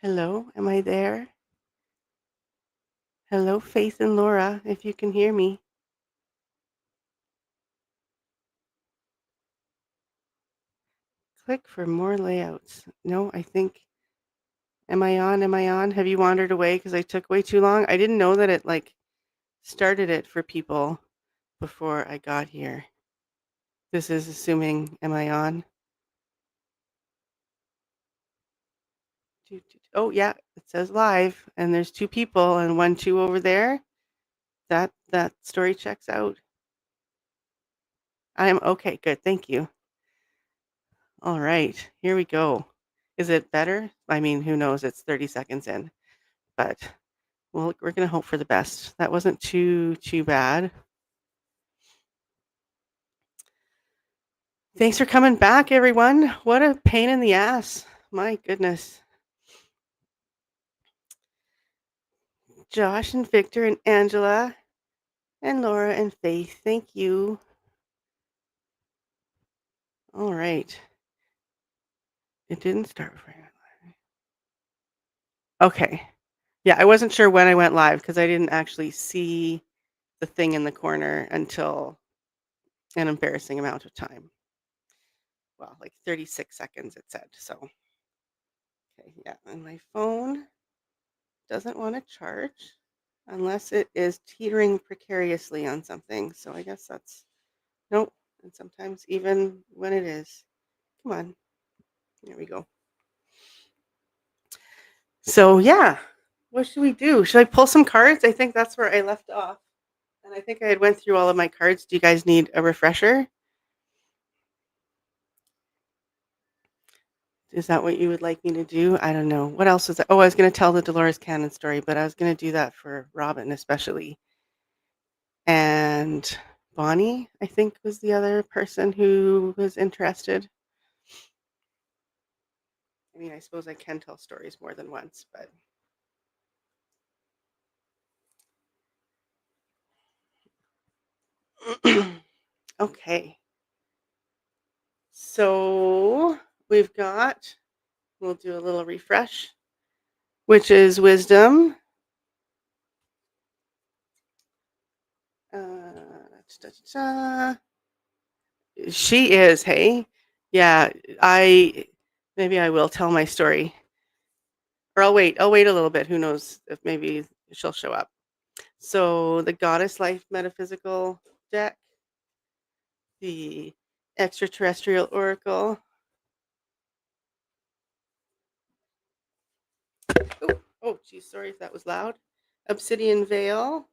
Hello, am I there? Hello, Faith and Laura, if you can hear me. Click for more layouts. No, I think, am I on? Am I on? Have you wandered away because I took way too long? I didn't know that it started it for people before I got here. This is assuming, am I on? Oh, yeah, it says live, and there's two people and 1, 2 over there. That story checks out. I'm okay, good, thank you. All right, here we go. Is it better? I mean, who knows? It's 30 seconds in, but well, we're gonna hope for the best. That wasn't too bad. Thanks for coming back, everyone. What a pain in the ass. My goodness. Josh and Victor and Angela and Laura and Faith, thank you. All right. It didn't start before I went live. Okay. Yeah, I wasn't sure when I went live because I didn't actually see the thing in the corner until an embarrassing amount of time. Well, like 36 seconds it said. So, okay, yeah, and my phone doesn't want to charge unless it is teetering precariously on something. So I guess that's nope. And sometimes even when it is. Come on. There we go. So yeah, what should we do? Should I pull some cards? I think that's where I left off. And I think I had went through all of my cards. Do you guys need a refresher? Is that what you would like me to do? I don't know. What else is that? Oh, I was going to tell the Dolores Cannon story, but I was going to do that for Robin especially. And Bonnie, I think, was the other person who was interested. I mean, I suppose I can tell stories more than once, but okay. So we've got, we'll do a little refresh, which is wisdom. Da-da-da. She is, hey? Yeah, I maybe I will tell my story. Or I'll wait a little bit. Who knows if maybe she'll show up. So the Goddess Life Metaphysical deck, the Extraterrestrial Oracle. Oh, geez, sorry if that was loud. Obsidian Veil.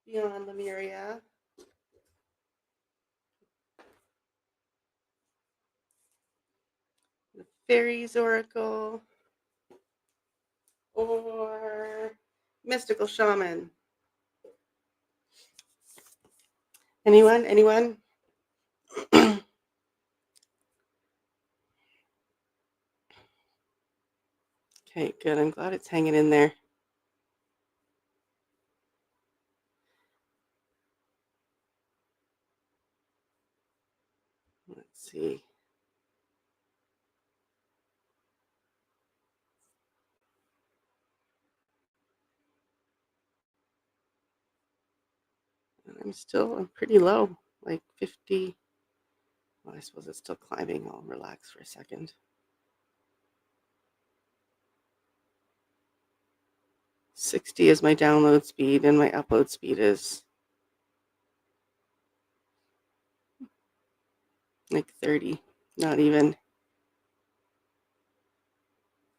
Beyond Lemuria. The Fairies Oracle. Or Mystical Shaman. Anyone? Anyone? Okay, good. I'm glad it's hanging in there. Let's see. I'm pretty low, like 50. Well, I suppose it's still climbing. I'll relax for a second. 60 is my download speed, and my upload speed is like 30, not even.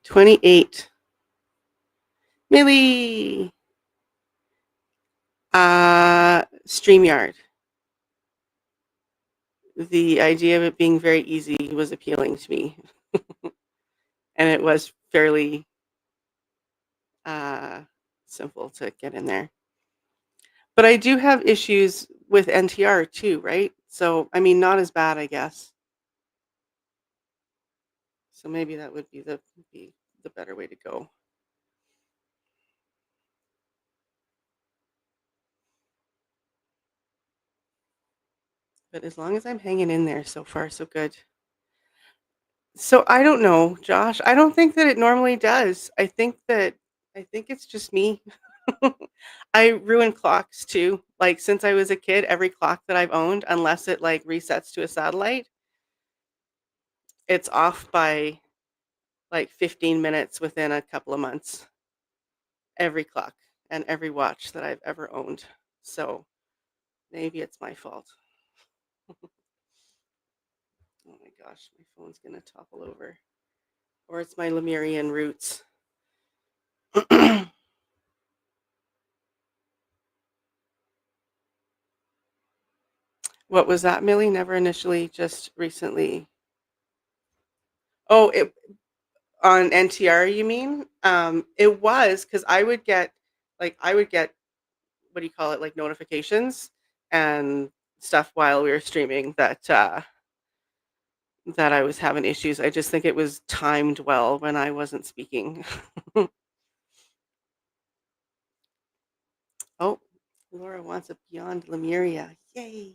28. Millie! StreamYard. The idea of it being very easy was appealing to me. And it was fairly simple to get in there. But I do have issues with NTR too, right? So, I mean, not as bad, I guess. So maybe that would be the better way to go. but as long as I'm hanging in there, so far so good. So I don't know, Josh. I don't think that it normally does. I think it's just me. I ruin clocks too. Like since I was a kid, every clock that I've owned, unless it like resets to a satellite, it's off by like 15 minutes within a couple of months. Every clock and every watch that I've ever owned. So maybe it's my fault. Oh my gosh, my phone's gonna topple over. Or it's my Lemurian roots. What was that, Millie? Never initially, just recently. Oh, it on NTR, you mean? It was because I would get what do you call it, like notifications and stuff while we were streaming that I was having issues. I just think it was timed well when I wasn't speaking. Oh, Laura wants a Beyond Lemuria. Yay!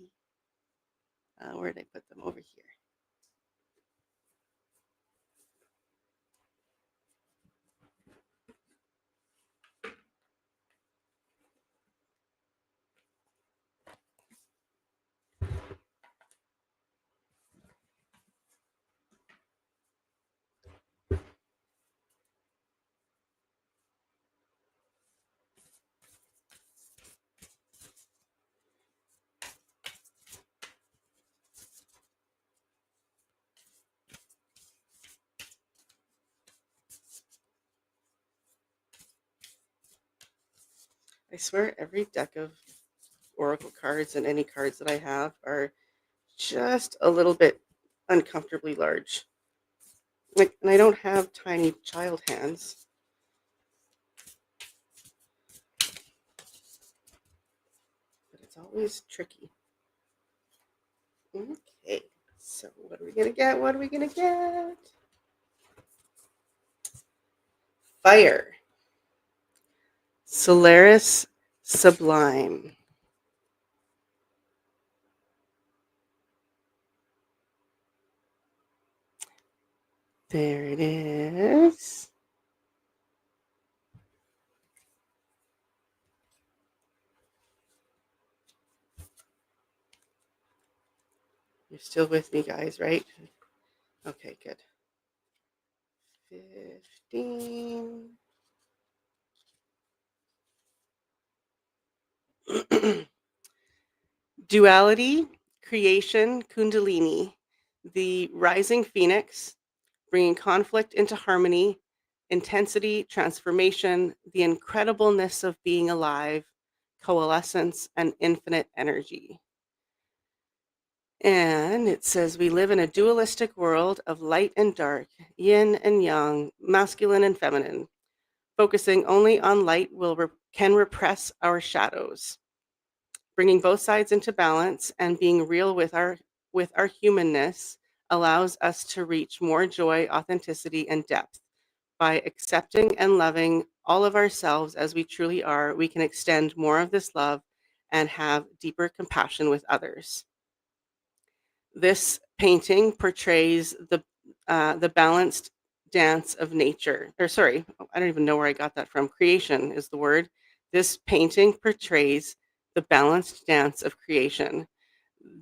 Where did I put them over here? I swear every deck of Oracle cards and any cards that I have are just a little bit uncomfortably large. Like, and I don't have tiny child hands, but it's always tricky. Okay, so what are we gonna get? What are we gonna get? Fire. Solaris Sublime. There it is. You're still with me, guys, right? Okay, good. 15. Duality, creation, Kundalini, the rising phoenix, bringing conflict into harmony, intensity, transformation, the incredibleness of being alive, coalescence, and infinite energy. And it says we live in a dualistic world of light and dark, yin and yang, masculine and feminine. Focusing only on light can repress our shadows. Bringing both sides into balance and being real with our humanness allows us to reach more joy, authenticity, and depth. By accepting and loving all of ourselves as we truly are, we can extend more of this love and have deeper compassion with others. This painting portrays the balanced dance of nature. Or sorry, I don't even know where I got that from. Creation is the word. This painting portrays the balanced dance of creation.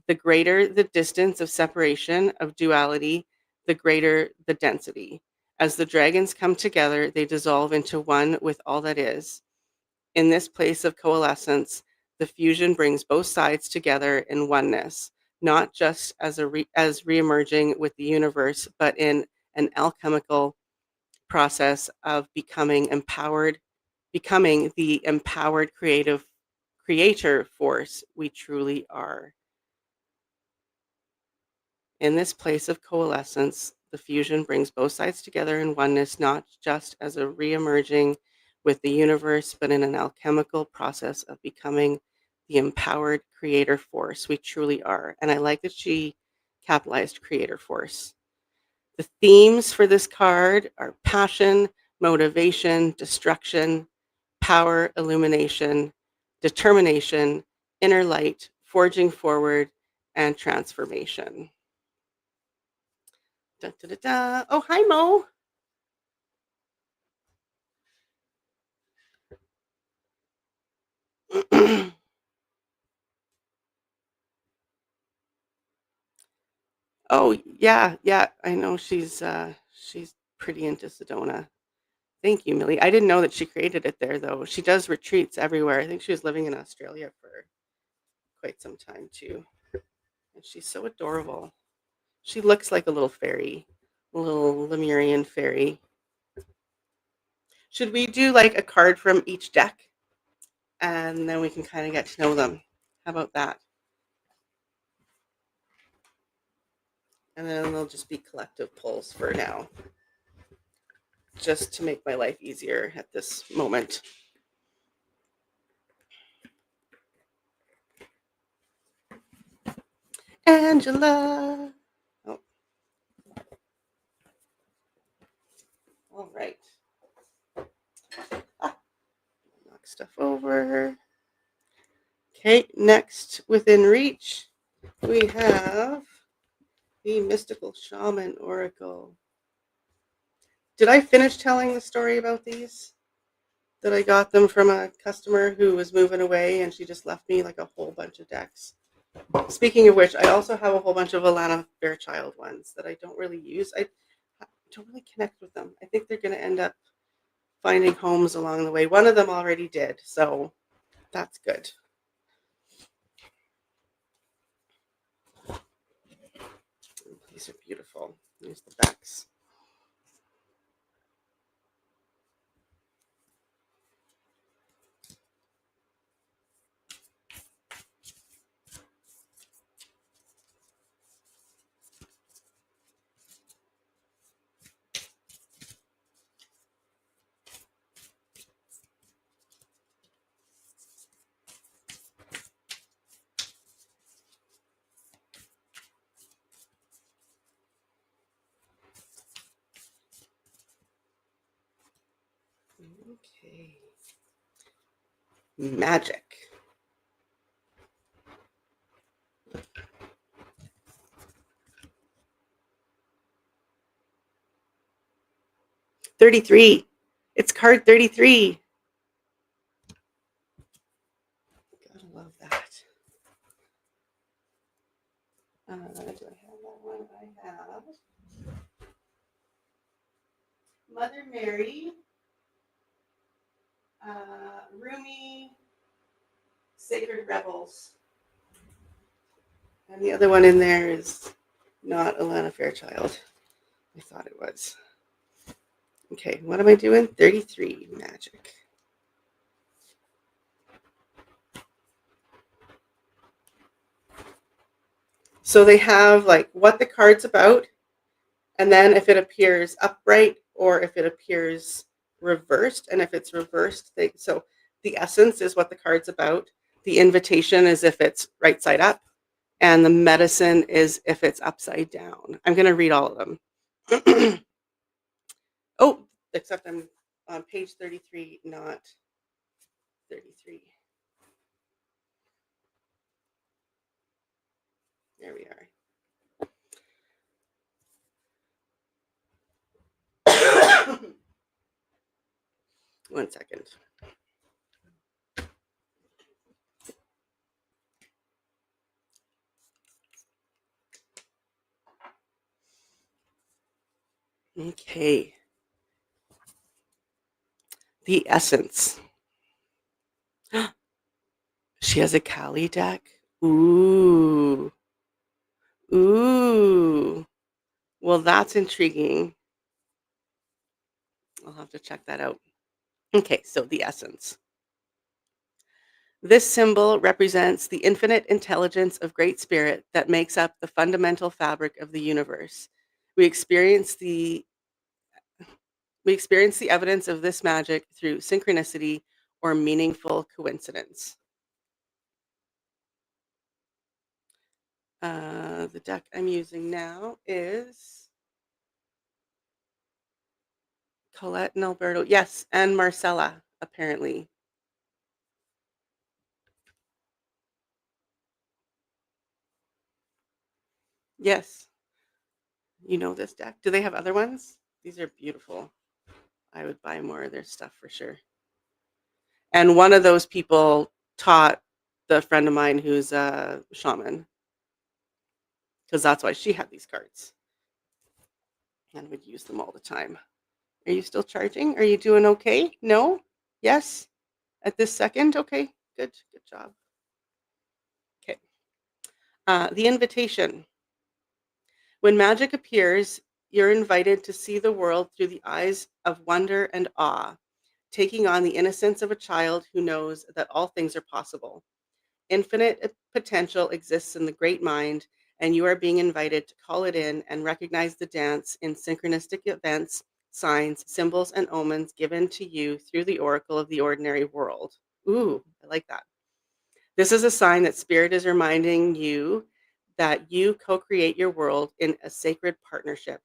The greater the distance of separation of duality, the greater the density. As the dragons come together, they dissolve into one with all that is. In this place of coalescence, the fusion brings both sides together in oneness, not just as reemerging with the universe, but in an alchemical process of becoming the empowered creative creator force we truly are. In this place of coalescence, the fusion brings both sides together in oneness, not just as a reemerging with the universe, but in an alchemical process of becoming the empowered creator force we truly are. And I like that she capitalized creator force. The themes for this card are passion, motivation, destruction, power, illumination, determination, inner light, forging forward, and transformation. Da, da, da, da. Oh, hi, Mo. Oh, yeah, yeah. I know she's pretty into Sedona. Thank you, Millie. I didn't know that she created it there though. She does retreats everywhere. I think she was living in Australia for quite some time too. And she's so adorable. She looks like a little fairy, a little Lemurian fairy. Should we do like a card from each deck and then we can kind of get to know them? How about that? And then they'll just be collective pulls for now, just to make my life easier at this moment. Angela. Oh, all right. Ah, knock stuff over. Okay, next within reach, we have the Mystical Shaman Oracle. Did I finish telling the story about these? That I got them from a customer who was moving away and she just left me like a whole bunch of decks. Speaking of which, I also have a whole bunch of Alana Fairchild ones that I don't really use. I don't really connect with them. I think they're going to end up finding homes along the way. One of them already did, so that's good. These are beautiful. Here's the backs. Okay. Magic. $33. It's card 33. Gotta love that. Do I have that one? I have Mother Mary, Rumi, Sacred Rebels. And the other one in there is not Alana Fairchild. I thought it was. Okay, what am I doing? 33 magic. So they have like what the card's about, and then if it appears upright or if it appears reversed. And if it's reversed, so the essence is what the card's about. The invitation is if it's right side up, and the medicine is if it's upside down. I'm going to read all of them. Oh, except I'm on page 33, not 33. There we are. One second. Okay. The essence. She has a Kali deck. Ooh. Ooh. Well, that's intriguing. I'll have to check that out. Okay, so the essence. This symbol represents the infinite intelligence of Great Spirit that makes up the fundamental fabric of the universe. We experience the evidence of this magic through synchronicity or meaningful coincidence. The deck I'm using now is Colette and Alberto. Yes, and Marcella, apparently. Yes. You know this deck. Do they have other ones? These are beautiful. I would buy more of their stuff for sure. And one of those people taught the friend of mine who's a shaman, because that's why she had these cards and would use them all the time. Are you still charging? Are you doing okay? No? Yes? At this second? Okay. Good. Good job. Okay. The invitation. When magic appears, you're invited to see the world through the eyes of wonder and awe, taking on the innocence of a child who knows that all things are possible. Infinite potential exists in the great mind, and you are being invited to call it in and recognize the dance in synchronistic events, signs, symbols, and omens given to you through the oracle of the ordinary world. Ooh, I like that. This is a sign that Spirit is reminding you that you co create your world in a sacred partnership.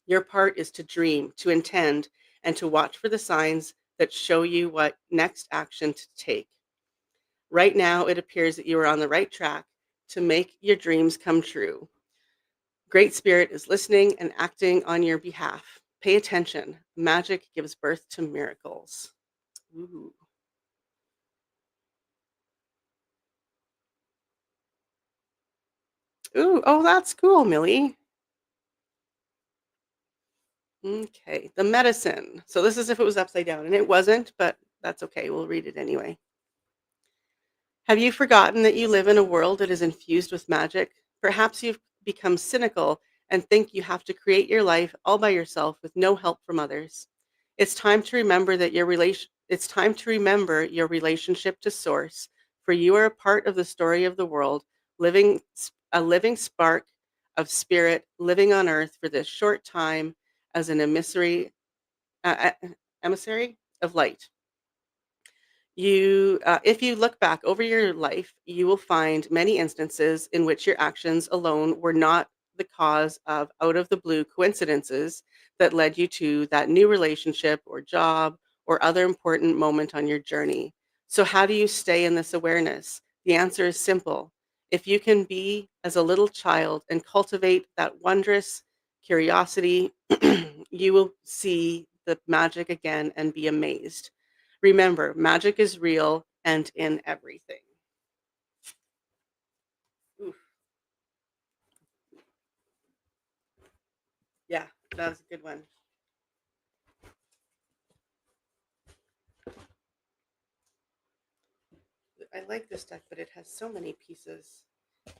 Your part is to dream, to intend, and to watch for the signs that show you what next action to take. Right now, it appears that you are on the right track to make your dreams come true. Great Spirit is listening and acting on your behalf. Pay attention. Magic gives birth to miracles. Ooh. Ooh, oh, that's cool, Millie. Okay, the medicine. So this is if it was upside down, and it wasn't, but that's okay. We'll read it anyway. Have you forgotten that you live in a world that is infused with magic? Perhaps you've become cynical and think you have to create your life all by yourself with no help from others. It's time to remember your relationship to source, for you are a part of the story of the world, a living spark of spirit living on earth for this short time as an emissary of light. If you look back over your life, you will find many instances in which your actions alone were not the cause of out of the blue coincidences that led you to that new relationship or job or other important moment on your journey. So, how do you stay in this awareness? The answer is simple. If you can be as a little child and cultivate that wondrous curiosity, you will see the magic again and be amazed. Remember, magic is real and in everything. Oof, yeah, that was a good one. I like this deck, but it has so many pieces.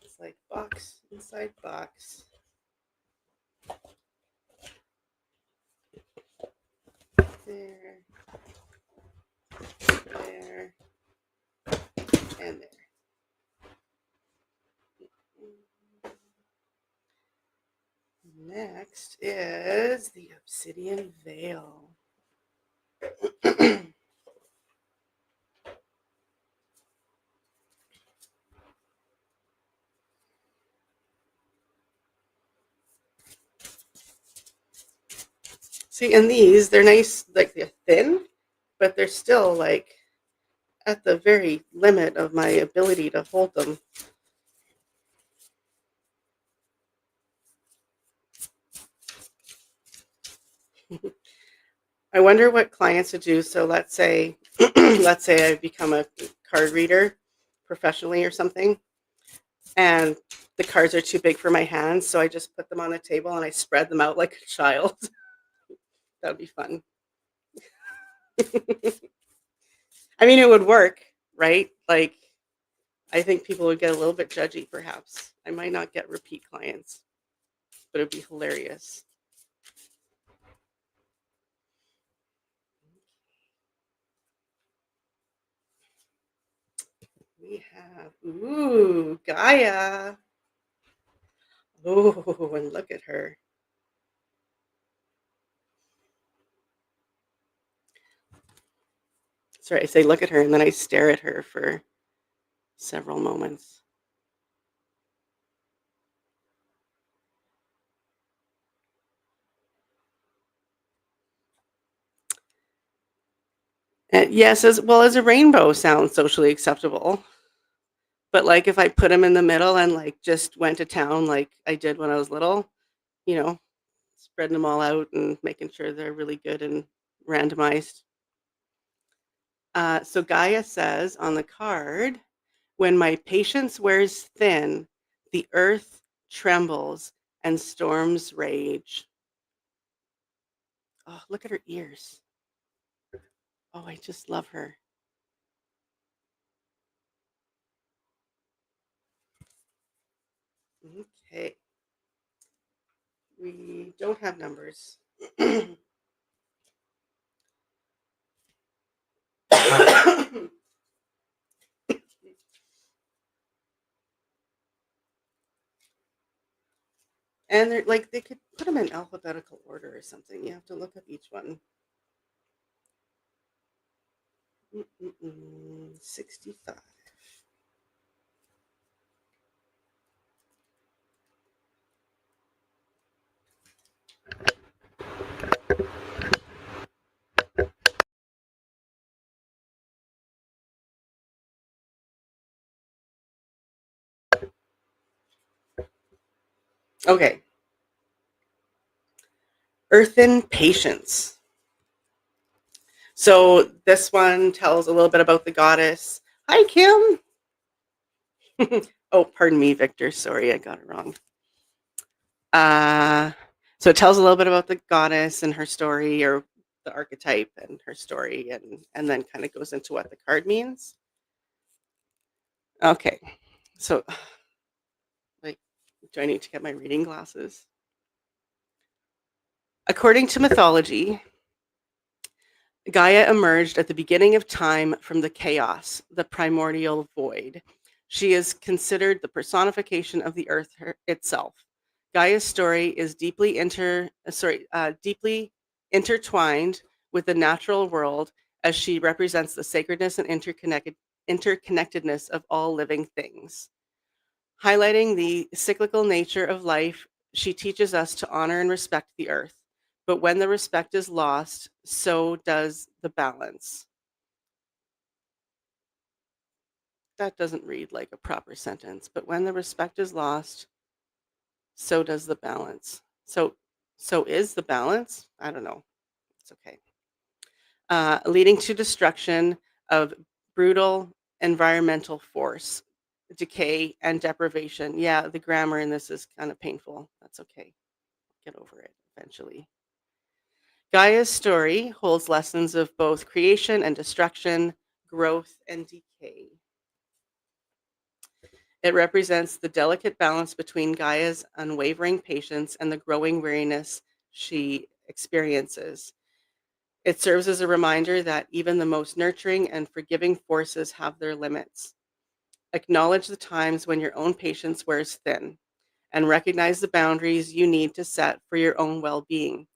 It's like box inside box. There, there, and there. Next is the Obsidian Veil. See, and these, they're nice, like they're thin, but they're still like at the very limit of my ability to hold them. I wonder what clients would do. So let's say, let's say I become a card reader professionally or something, and the cards are too big for my hands, so I just put them on the table and I spread them out like a child. That would be fun. I mean, it would work, right? Like, I think people would get a little bit judgy, perhaps. I might not get repeat clients, but it'd be hilarious. We have, ooh, Gaia. Oh, and look at her. Sorry, I say look at her, and then I stare at her for several moments. Yes, as well as a rainbow sounds socially acceptable. But, like, if I put them in the middle and, like, just went to town like I did when I was little, you know, spreading them all out and making sure they're really good and randomized. So Gaia says on the card, "When my patience wears thin, the earth trembles and storms rage." Oh, look at her ears. Oh, I just love her. Okay. We don't have numbers. And they're like they could put them in alphabetical order or something. You have to look up each one. 65. Okay. Earthen patience. So this one tells a little bit about the goddess. Hi, Kim. Oh, pardon me, Victor. Sorry, I got it wrong. Uh, so it tells a little bit about the goddess and her story, or the archetype and her story, and then kind of goes into what the card means. Okay, so like, do I need to get my reading glasses? According to mythology, Gaia emerged at the beginning of time from the chaos, the primordial void. She is considered the personification of the earth itself. Gaia's story is deeply intertwined with the natural world, as she represents the sacredness and interconnectedness of all living things. Highlighting the cyclical nature of life, she teaches us to honor and respect the earth. But when the respect is lost, so does the balance. That doesn't read like a proper sentence. But when the respect is lost, so does the balance. So is the balance? I don't know. It's okay. Leading to destruction of brutal environmental force, decay, and deprivation. Yeah, the grammar in this is kind of painful. That's okay. Get over it eventually. Gaia's story holds lessons of both creation and destruction, growth and decay. It represents the delicate balance between Gaia's unwavering patience and the growing weariness she experiences. It serves as a reminder that even the most nurturing and forgiving forces have their limits. Acknowledge the times when your own patience wears thin, and recognize the boundaries you need to set for your own well being.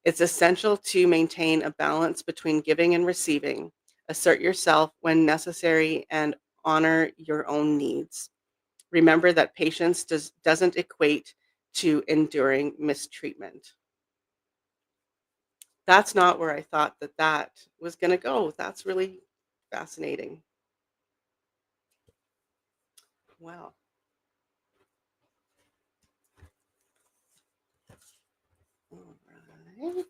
It's essential to maintain a balance between giving and receiving, assert yourself when necessary, and honor your own needs. Remember that patience doesn't equate to enduring mistreatment. That's not where I thought that that was going to go. That's really fascinating. Wow. All right.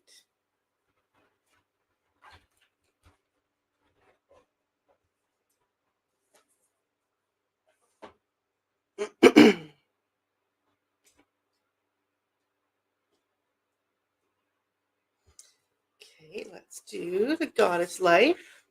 Okay, let's do the goddess life.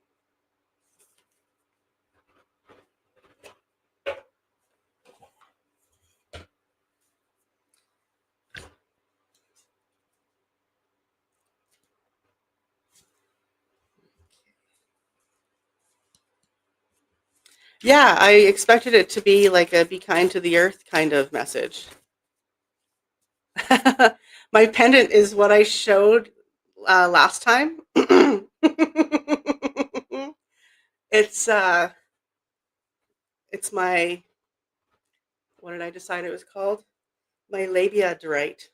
Yeah, I expected it to be like a be kind to the earth kind of message. My pendant is what I showed last time. it's uh it's my, what did I decide it was called? My labia dorite.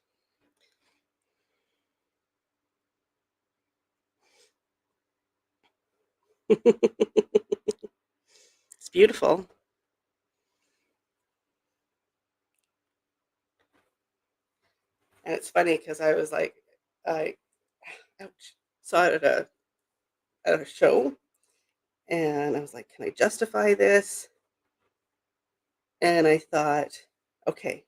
It's beautiful. it's funny because I was like, I ouch, saw it at a show, and I was like, "Can I justify this?" And I thought, "Okay,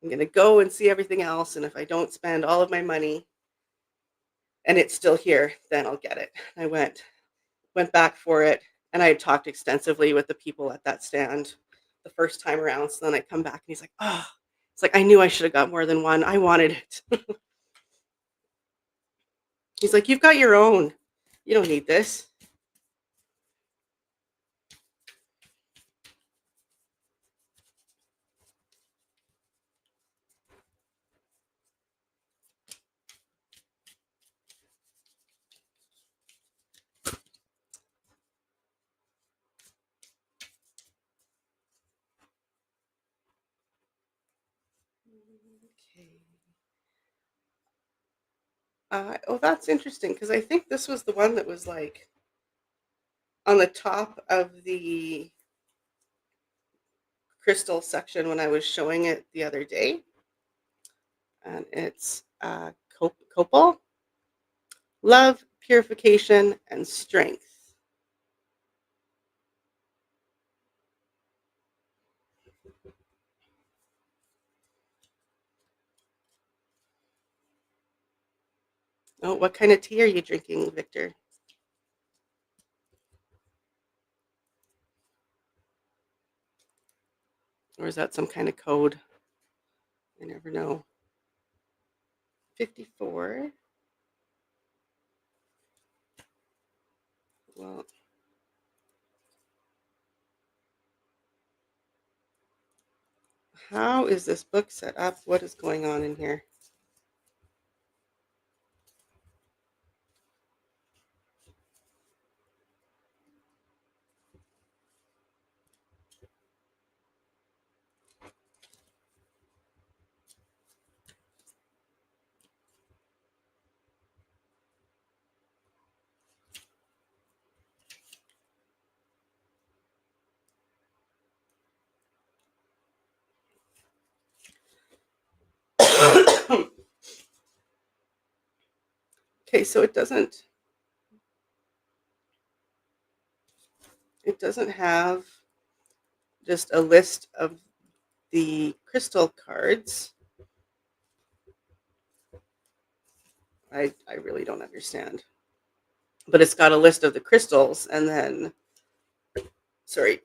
I'm gonna go and see everything else, and if I don't spend all of my money and it's still here, then I'll get it." I went back for it, and I had talked extensively with the people at that stand the first time around, so then I come back and he's like, "Oh," it's like, "I knew I should have got more than one. I wanted it." He's like, "You've got your own. You don't need this." Okay. Oh, that's interesting because I think this was the one that was like on the top of the crystal section when I was showing it the other day, and it's copal, love, purification, and strength. Oh, what kind of tea are you drinking, Victor? Or is that some kind of code? I never know. 54. Well, how is this book set up? What is going on in here? Okay, so it doesn't have just a list of the crystal cards. I really don't understand. But it's got a list of the crystals and then sorry.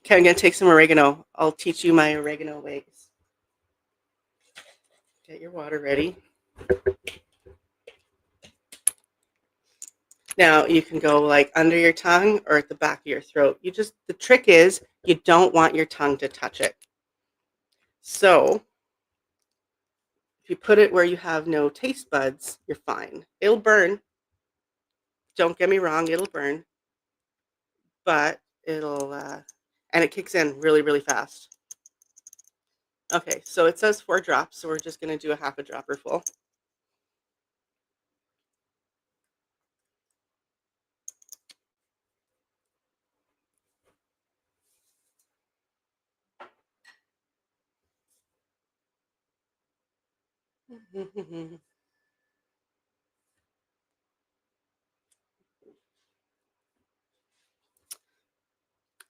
Okay, I'm gonna take some oregano. I'll teach you my oregano ways. Get your water ready. Now you can go like under your tongue or at the back of your throat. The trick is you don't want your tongue to touch it. So if you put it where you have no taste buds, you're fine. It'll burn. Don't get me wrong, it'll burn, but and it kicks in really, really fast. Okay, so it says 4 drops, so we're just gonna do a half a dropper full.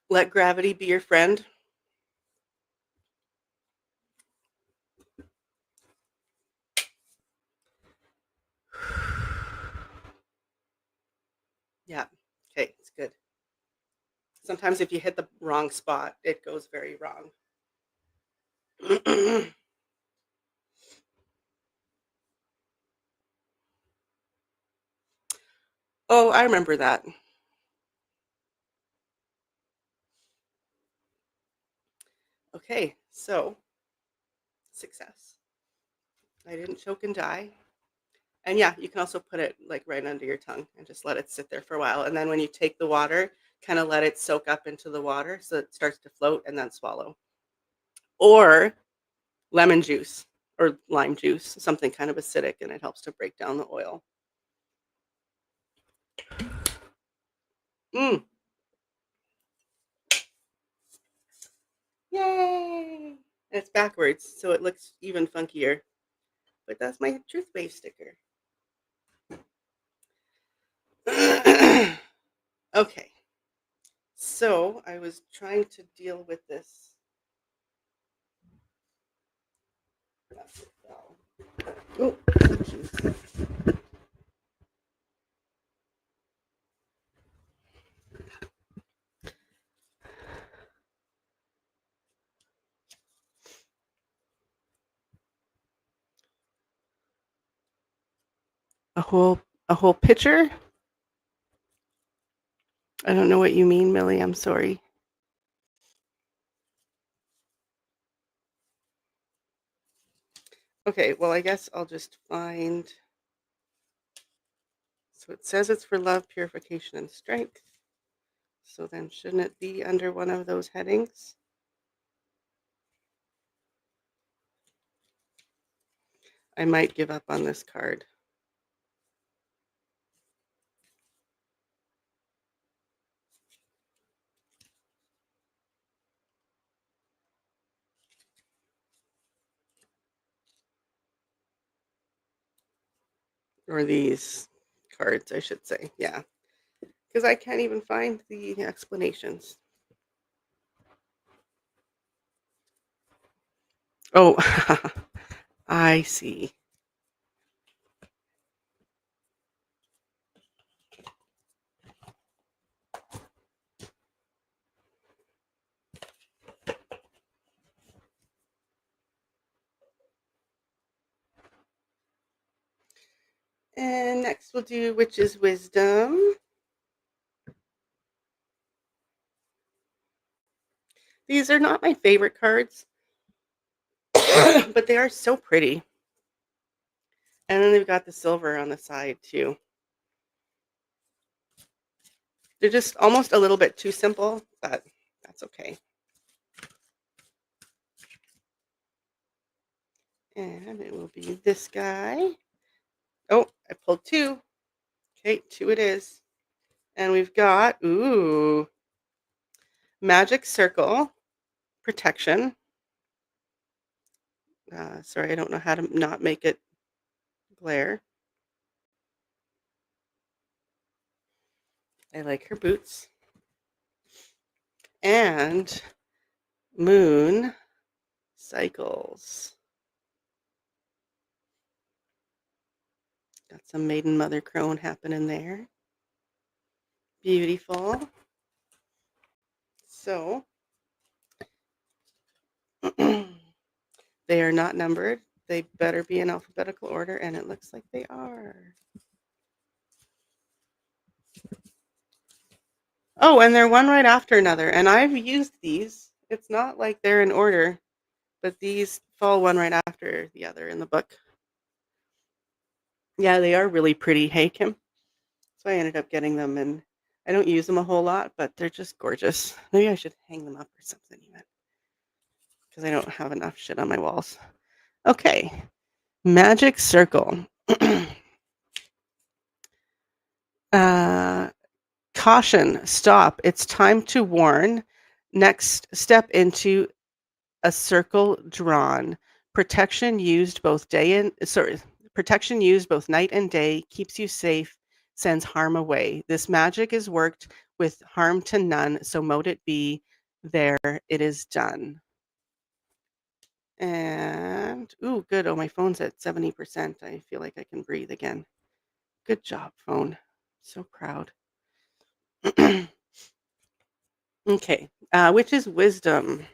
Let gravity be your friend. Yeah, okay, it's good. Sometimes if you hit the wrong spot, it goes very wrong. Oh, I remember that. Okay, so success. I didn't choke and die. And yeah, you can also put it like right under your tongue and just let it sit there for a while. And then when you take the water, kind of let it soak up into the water so it starts to float and then swallow. Or lemon juice or lime juice, something kind of acidic, and it helps to break down the oil. Mm. Yay! It's backwards, so it looks even funkier. But that's my truth wave sticker. Okay, so I was trying to deal with this. Oh, jeez. A whole pitcher? I don't know what you mean, Millie. I'm sorry. Okay, well, I guess I'll just find. So it says it's for love, purification, and strength. So then shouldn't it be under one of those headings? I might give up on this card. Or these cards, I should say. Yeah. Because I can't even find the explanations. Oh, I see. And next we'll do Witch's Wisdom. These are not my favorite cards, but they are so pretty. And then they've got the silver on the side too. They're just almost a little bit too simple, but that's okay. And it will be this guy. Oh, I pulled two. Okay, two it is. And we've got, ooh, Magic Circle, Protection. Sorry, I don't know how to not make it glare. I like her boots. And Moon Cycles. Got some Maiden Mother Crone happening there. Beautiful. So, they are not numbered. They better be in alphabetical order, and it looks like they are. Oh, and they're one right after another. And I've used these. It's not like they're in order, but these fall one right after the other in the book. Yeah, they are really pretty. Hey, Kim. So I ended up getting them, and I don't use them a whole lot, but they're just gorgeous. Maybe I should hang them up or something even, because I don't have enough shit on my walls. Okay, Magic Circle. Caution, stop. It's time to warn. Next, step into a circle drawn. Protection used both protection used both night and day keeps you safe, sends harm away. This magic is worked with harm to none, so mote it be. There, it is done. And ooh, good. Oh, my phone's at 70%. I feel like I can breathe again. Good job, phone. So proud. Okay, Witch's Wisdom.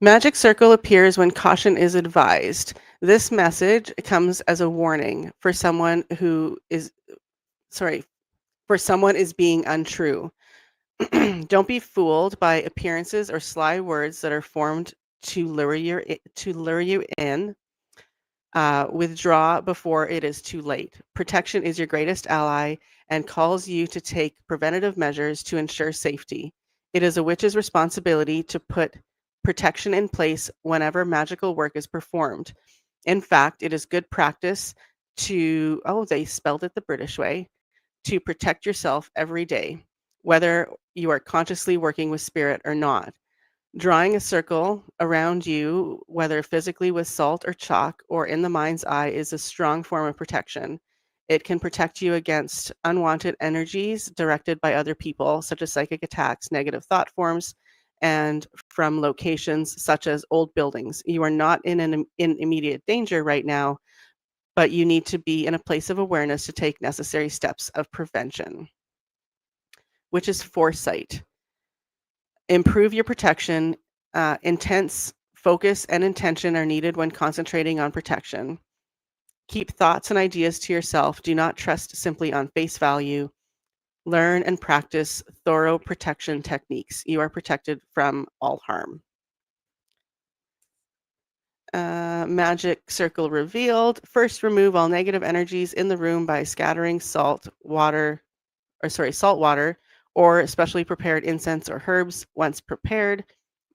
Magic Circle appears when caution is advised. This message comes as a warning for someone who is, sorry, for someone is being untrue. Don't be fooled by appearances or sly words that are formed to lure you in. Withdraw before it is too late. Protection is your greatest ally and calls you to take preventative measures to ensure safety. It is a witch's responsibility to put protection in place whenever magical work is performed. In fact, it is good practice to, oh, they spelled it the British way, to protect yourself every day, whether you are consciously working with spirit or not. Drawing a circle around you, whether physically with salt or chalk or in the mind's eye, is a strong form of protection. It can protect you against unwanted energies directed by other people, such as psychic attacks, negative thought forms, and from locations such as old buildings. You are not in immediate danger right now, but you need to be in a place of awareness to take necessary steps of prevention, which is foresight. Improve your protection. Intense focus and intention are needed when concentrating on protection. Keep thoughts and ideas to yourself. Do not trust simply on face value. Learn and practice thorough protection techniques. You are protected from all harm. Magic circle revealed. First, remove all negative energies in the room by scattering salt water, or specially prepared incense or herbs. Once prepared,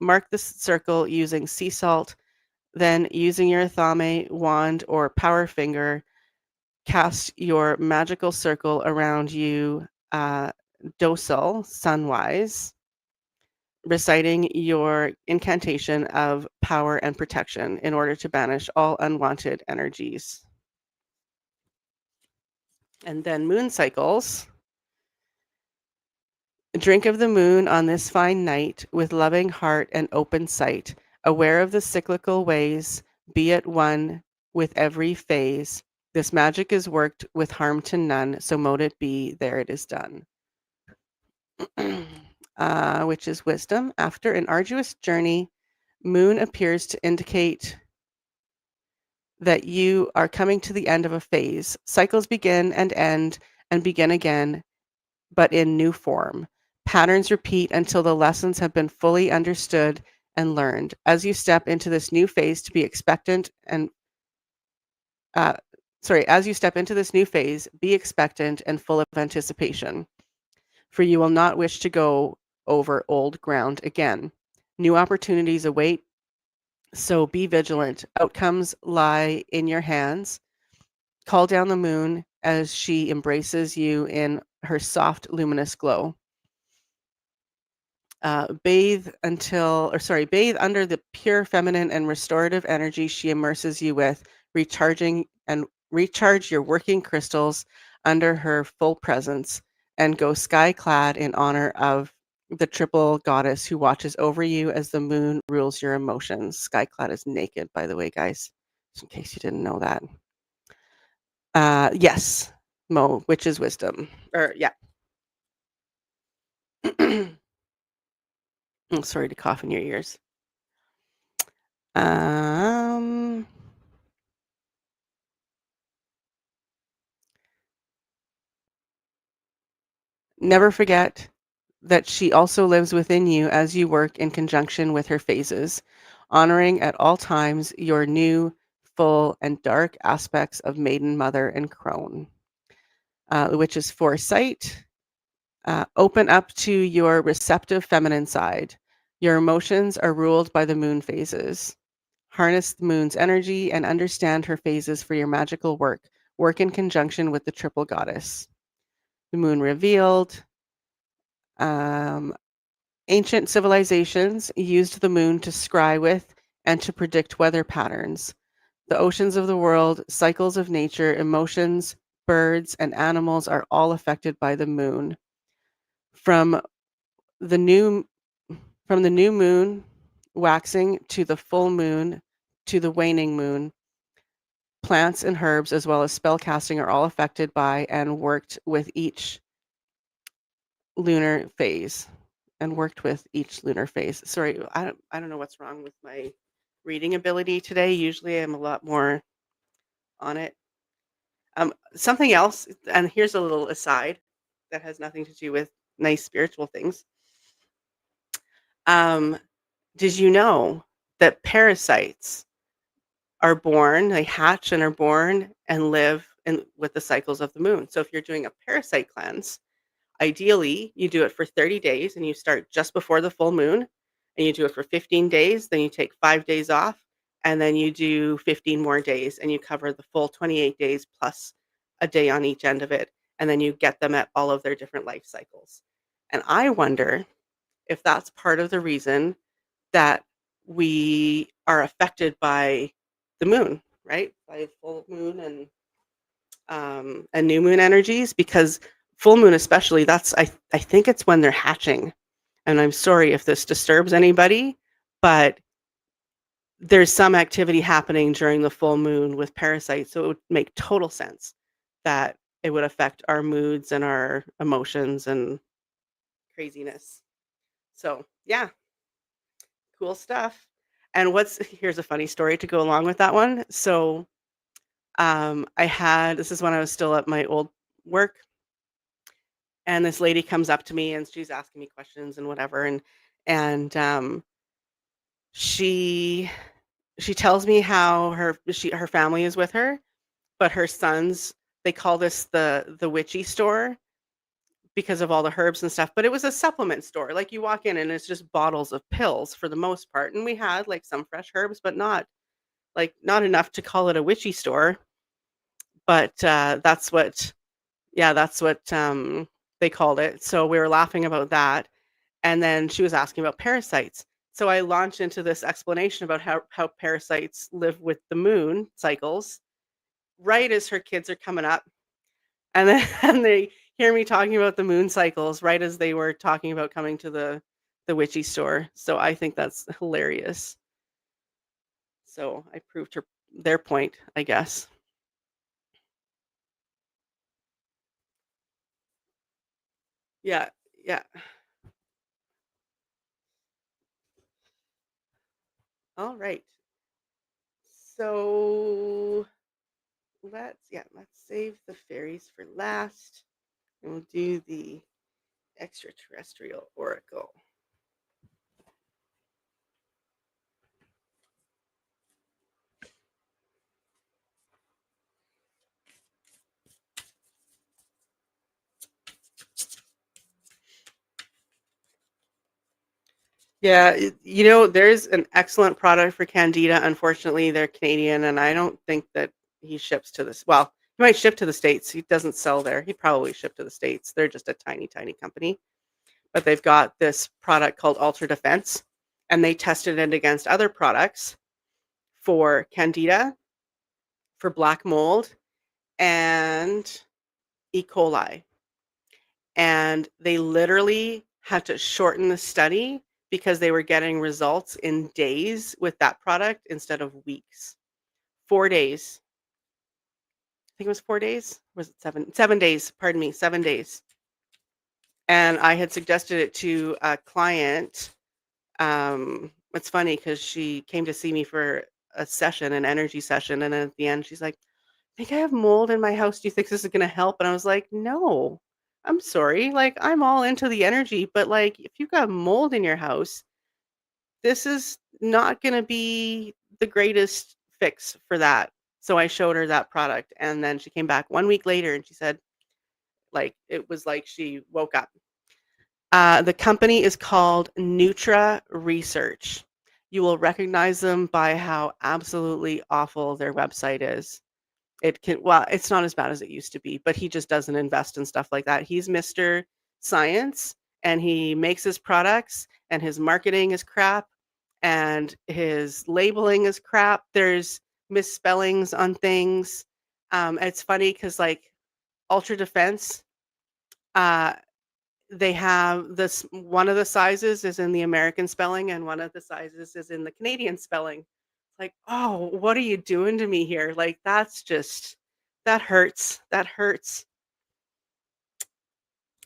mark the circle using sea salt. Then, using your Athame wand or power finger, cast your magical circle around you, docile, sunwise, reciting your incantation of power and protection in order to banish all unwanted energies. And then moon cycles. Drink of the moon on this fine night with loving heart and open sight, aware of the cyclical ways, be at one with every phase. This magic is worked with harm to none, so mote it be, there it is done. Which is wisdom. After an arduous journey, moon appears to indicate that you are coming to the end of a phase. Cycles begin and end and begin again, but in new form. Patterns repeat until the lessons have been fully understood and learned. As you step into this new phase, to be expectant and as you step into this new phase, be expectant and full of anticipation, for you will not wish to go over old ground again. New opportunities await, so be vigilant. Outcomes lie in your hands. Call down the moon as she embraces you in her soft, luminous glow. Bathe under the pure feminine and restorative energy she immerses you with, recharge your working crystals under her full presence, and go sky-clad in honor of the triple goddess who watches over you as the moon rules your emotions. Sky-clad is naked, by the way, guys, just in case you didn't know that. Yes, Mo, which is wisdom. Yeah. I'm sorry to cough in your ears. Never forget that she also lives within you as you work in conjunction with her phases, honoring at all times your new, full, and dark aspects of Maiden, Mother, and Crone, which is foresight. Open up to your receptive feminine side. Your emotions are ruled by the moon phases. Harness the moon's energy and understand her phases for your magical work. Work in conjunction with the triple goddess. The moon revealed. Ancient civilizations used the moon to scry with and to predict weather patterns. The oceans of the world, cycles of nature, emotions, birds, and animals are all affected by the moon. From the new moon waxing to the full moon to the waning moon, plants and herbs as well as spell casting are all affected by and worked with each lunar phase. Sorry, I don't know what's wrong with my reading ability today. Usually I'm a lot more on it. Something else, and here's a little aside that has nothing to do with nice spiritual things. Did you know that parasites they hatch and are born and live with the cycles of the moon? So if you're doing a parasite cleanse, ideally, you do it for 30 days and you start just before the full moon and you do it for 15 days, then you take 5 days off, and then you do 15 more days and you cover the full 28 days plus a day on each end of it. and then you get them at all of their different life cycles. And I wonder if that's part of the reason that we are affected by the moon, right? By full moon and new moon energies, because full moon especially, that's I think it's when they're hatching. And I'm sorry if this disturbs anybody, but there's some activity happening during the full moon with parasites, so it would make total sense that it would affect our moods and our emotions and craziness. So, yeah, cool stuff. And what's here's a funny story to go along with that one. So, I had this is when I was still at my old work, and this lady comes up to me and she's asking me questions and whatever, and she she tells me how her family is with her, but her sons, they call this the witchy store because of all the herbs and stuff, but it was a supplement store. Like, you walk in and it's just bottles of pills for the most part, and we had, like, some fresh herbs, but not enough to call it a witchy store, but, that's what yeah, that's what, they called it. So we were laughing about that, and then she was asking about parasites. So I launched into this explanation about how parasites live with the moon cycles right as her kids are coming up. And then and they hear me talking about the moon cycles right as they were talking about coming to the witchy store. So I think that's hilarious. So I proved their point, I guess. Yeah, yeah. All right. So let's save the fairies for last, and we'll do the extraterrestrial oracle. Yeah, there's an excellent product for Candida. Unfortunately, they're Canadian, and I don't think that he ships to this. Well, he might ship to the States. He doesn't sell there. He'd probably ship to the States. They're just a tiny, tiny company. But they've got this product called Ultra Defense, and they tested it against other products for Candida, for black mold, and E. coli. And they literally had to shorten the study because they were getting results in days with that product instead of weeks. 4 days. I think it was 4 days? Was it 7? 7 days, pardon me, 7 days. And I had suggested it to a client. It's funny because she came to see me for a session, an energy session, and then at the end, she's like, "I think I have mold in my house. Do you think this is gonna help?" And I was like, "No. I'm sorry. Like, I'm all into the energy, but, like, if you got mold in your house, this is not gonna be the greatest fix for that." So I showed her that product, and then she came back 1 week later, and she said, like, it was like she woke up. The company is called Nutra Research. You will recognize them by how absolutely awful their website is. It's not as bad as it used to be, but he just doesn't invest in stuff like that. He's Mr. Science, and he makes his products, and his marketing is crap, and his labeling is crap. There's misspellings on things. It's funny because, like, Ultra Defense, uh, they have this one of the sizes is in the American spelling, and one of the sizes is in the Canadian spelling. Like, "Oh, what are you doing to me here?" Like, that hurts, that hurts.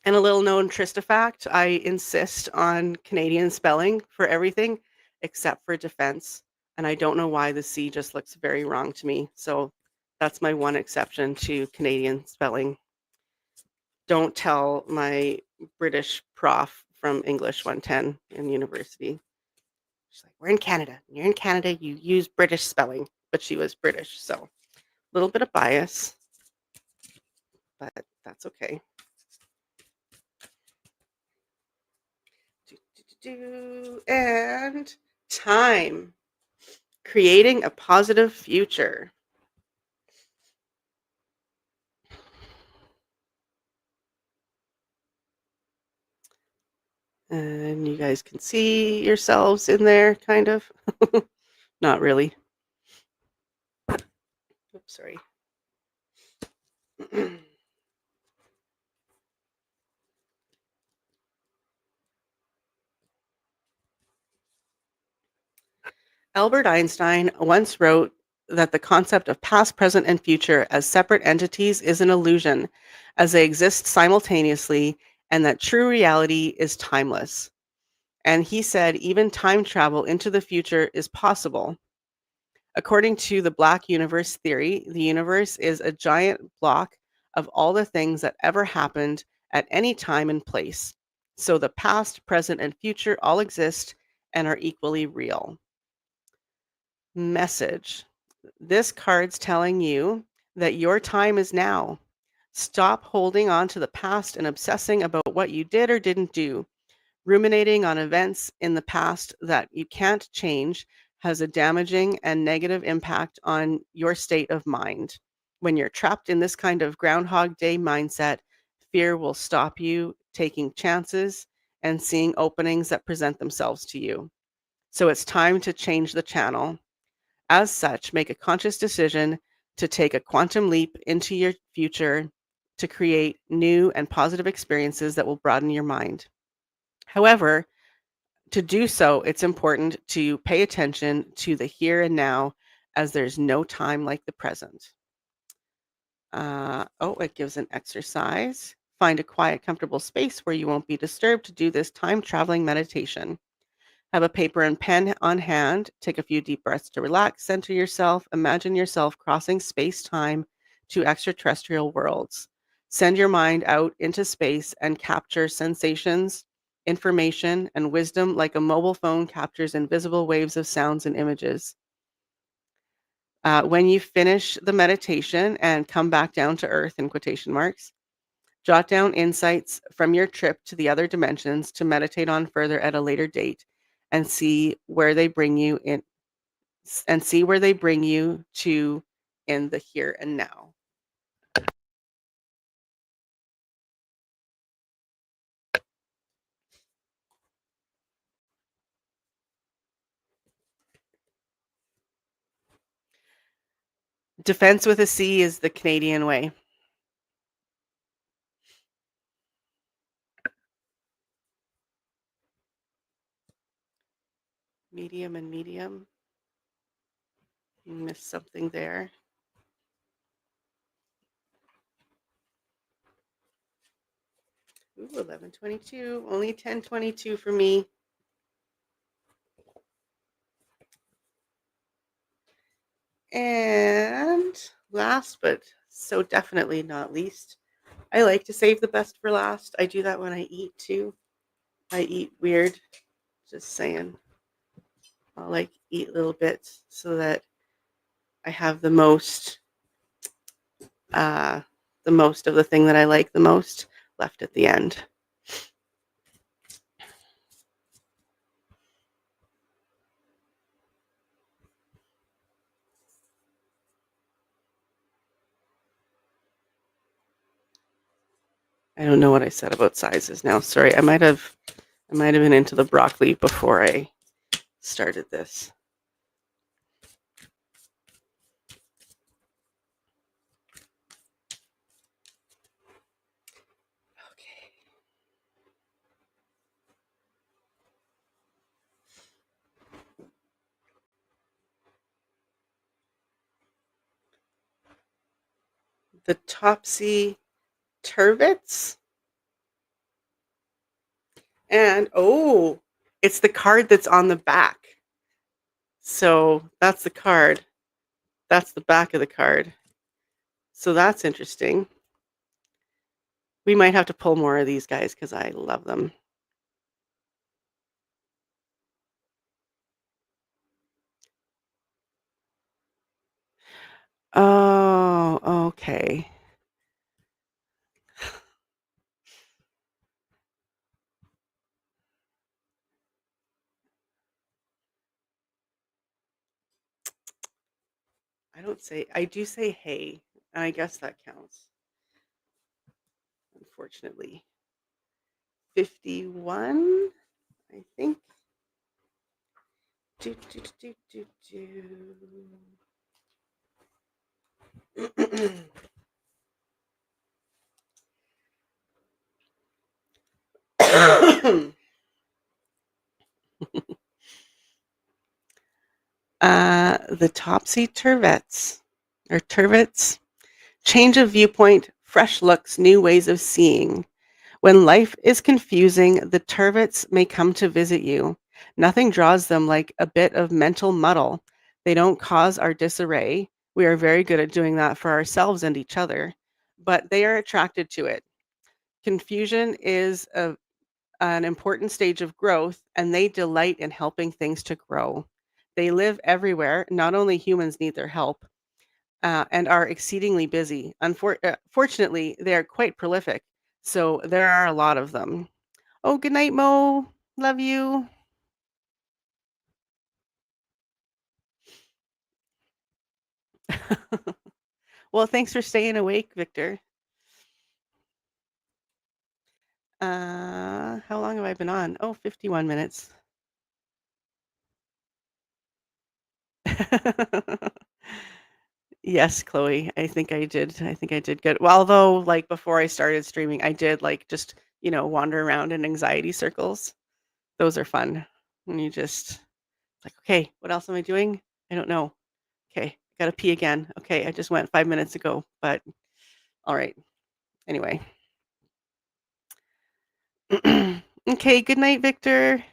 And a little known Trista fact, I insist on Canadian spelling for everything except for defense, and I don't know why the C just looks very wrong to me, so that's my one exception to Canadian spelling. Don't tell my British prof from English 110 in university. She's like, "We're in Canada. You're in Canada, you use British spelling." But she was British, so a little bit of bias, but that's okay. And time. Creating a positive future. And you guys can see yourselves in there, kind of. Not really. Oops, sorry. Albert Einstein once wrote that the concept of past, present, and future as separate entities is an illusion, as they exist simultaneously, and that true reality is timeless. And he said even time travel into the future is possible. According to the Black universe theory, the universe is a giant block of all the things that ever happened at any time and place. So the past, present, and future all exist and are equally real. Message. This card's telling you that your time is now. Stop holding on to the past and obsessing about what you did or didn't do. Ruminating on events in the past that you can't change has a damaging and negative impact on your state of mind. When you're trapped in this kind of Groundhog Day mindset, fear will stop you taking chances and seeing openings that present themselves to you. So it's time to change the channel. As such, make a conscious decision to take a quantum leap into your future to create new and positive experiences that will broaden your mind. However, to do so, it's important to pay attention to the here and now, as there's no time like the present. It gives an exercise. Find a quiet, comfortable space where you won't be disturbed to do this time traveling meditation. Have a paper and pen on hand. Take a few deep breaths to relax, center yourself. Imagine yourself crossing space time to extraterrestrial worlds. Send your mind out into space and capture sensations, information, and wisdom like a mobile phone captures invisible waves of sounds and images. When you finish the meditation and come back down to earth, in quotation marks, jot down insights from your trip to the other dimensions to meditate on further at a later date and see where they bring you in and see where they bring you to in the here and now. Defense with a C is the Canadian way. Medium and medium. Missed something there. Ooh, 11:22. Only 10:22 for me. And last, but so definitely not least, I like to save the best for last. I do that when I eat too. I eat weird. Just saying. I'll like eat little bits so that I have uh, the most of the thing that I like the most left at the end. I don't know what I said about sizes now. Sorry, I might have been into the broccoli before I started this. Okay. The Topsy Turvets. And it's the card that's on the back. So that's the card. That's the back of the card. So that's interesting. We might have to pull more of these guys because I love them. Oh, okay. I do say hey, and I guess that counts, unfortunately. 51? Do, do, do, do, do. The Topsy Turvets or Turvets. Change of viewpoint, fresh looks, new ways of seeing. When life is confusing, the Turvets may come to visit you. Nothing draws them like a bit of mental muddle. They don't cause our disarray. We are very good at doing that for ourselves and each other, but they are attracted to it. Confusion is an important stage of growth, and they delight in helping things to grow. They live everywhere. Not only humans need their help, and are exceedingly busy. Fortunately, they are quite prolific, so there are a lot of them. Oh, good night, Mo. Love you. Well, thanks for staying awake, Victor. How long have I been on? Oh, 51 minutes. Yes, Chloe. I think I did. I think I did good. Well, although, like before I started streaming, I did like just wander around in anxiety circles. Those are fun when you just like, okay, what else am I doing? I don't know. Okay, gotta pee again. Okay, I just went 5 minutes ago, but all right. Anyway. Okay, good night, Victor.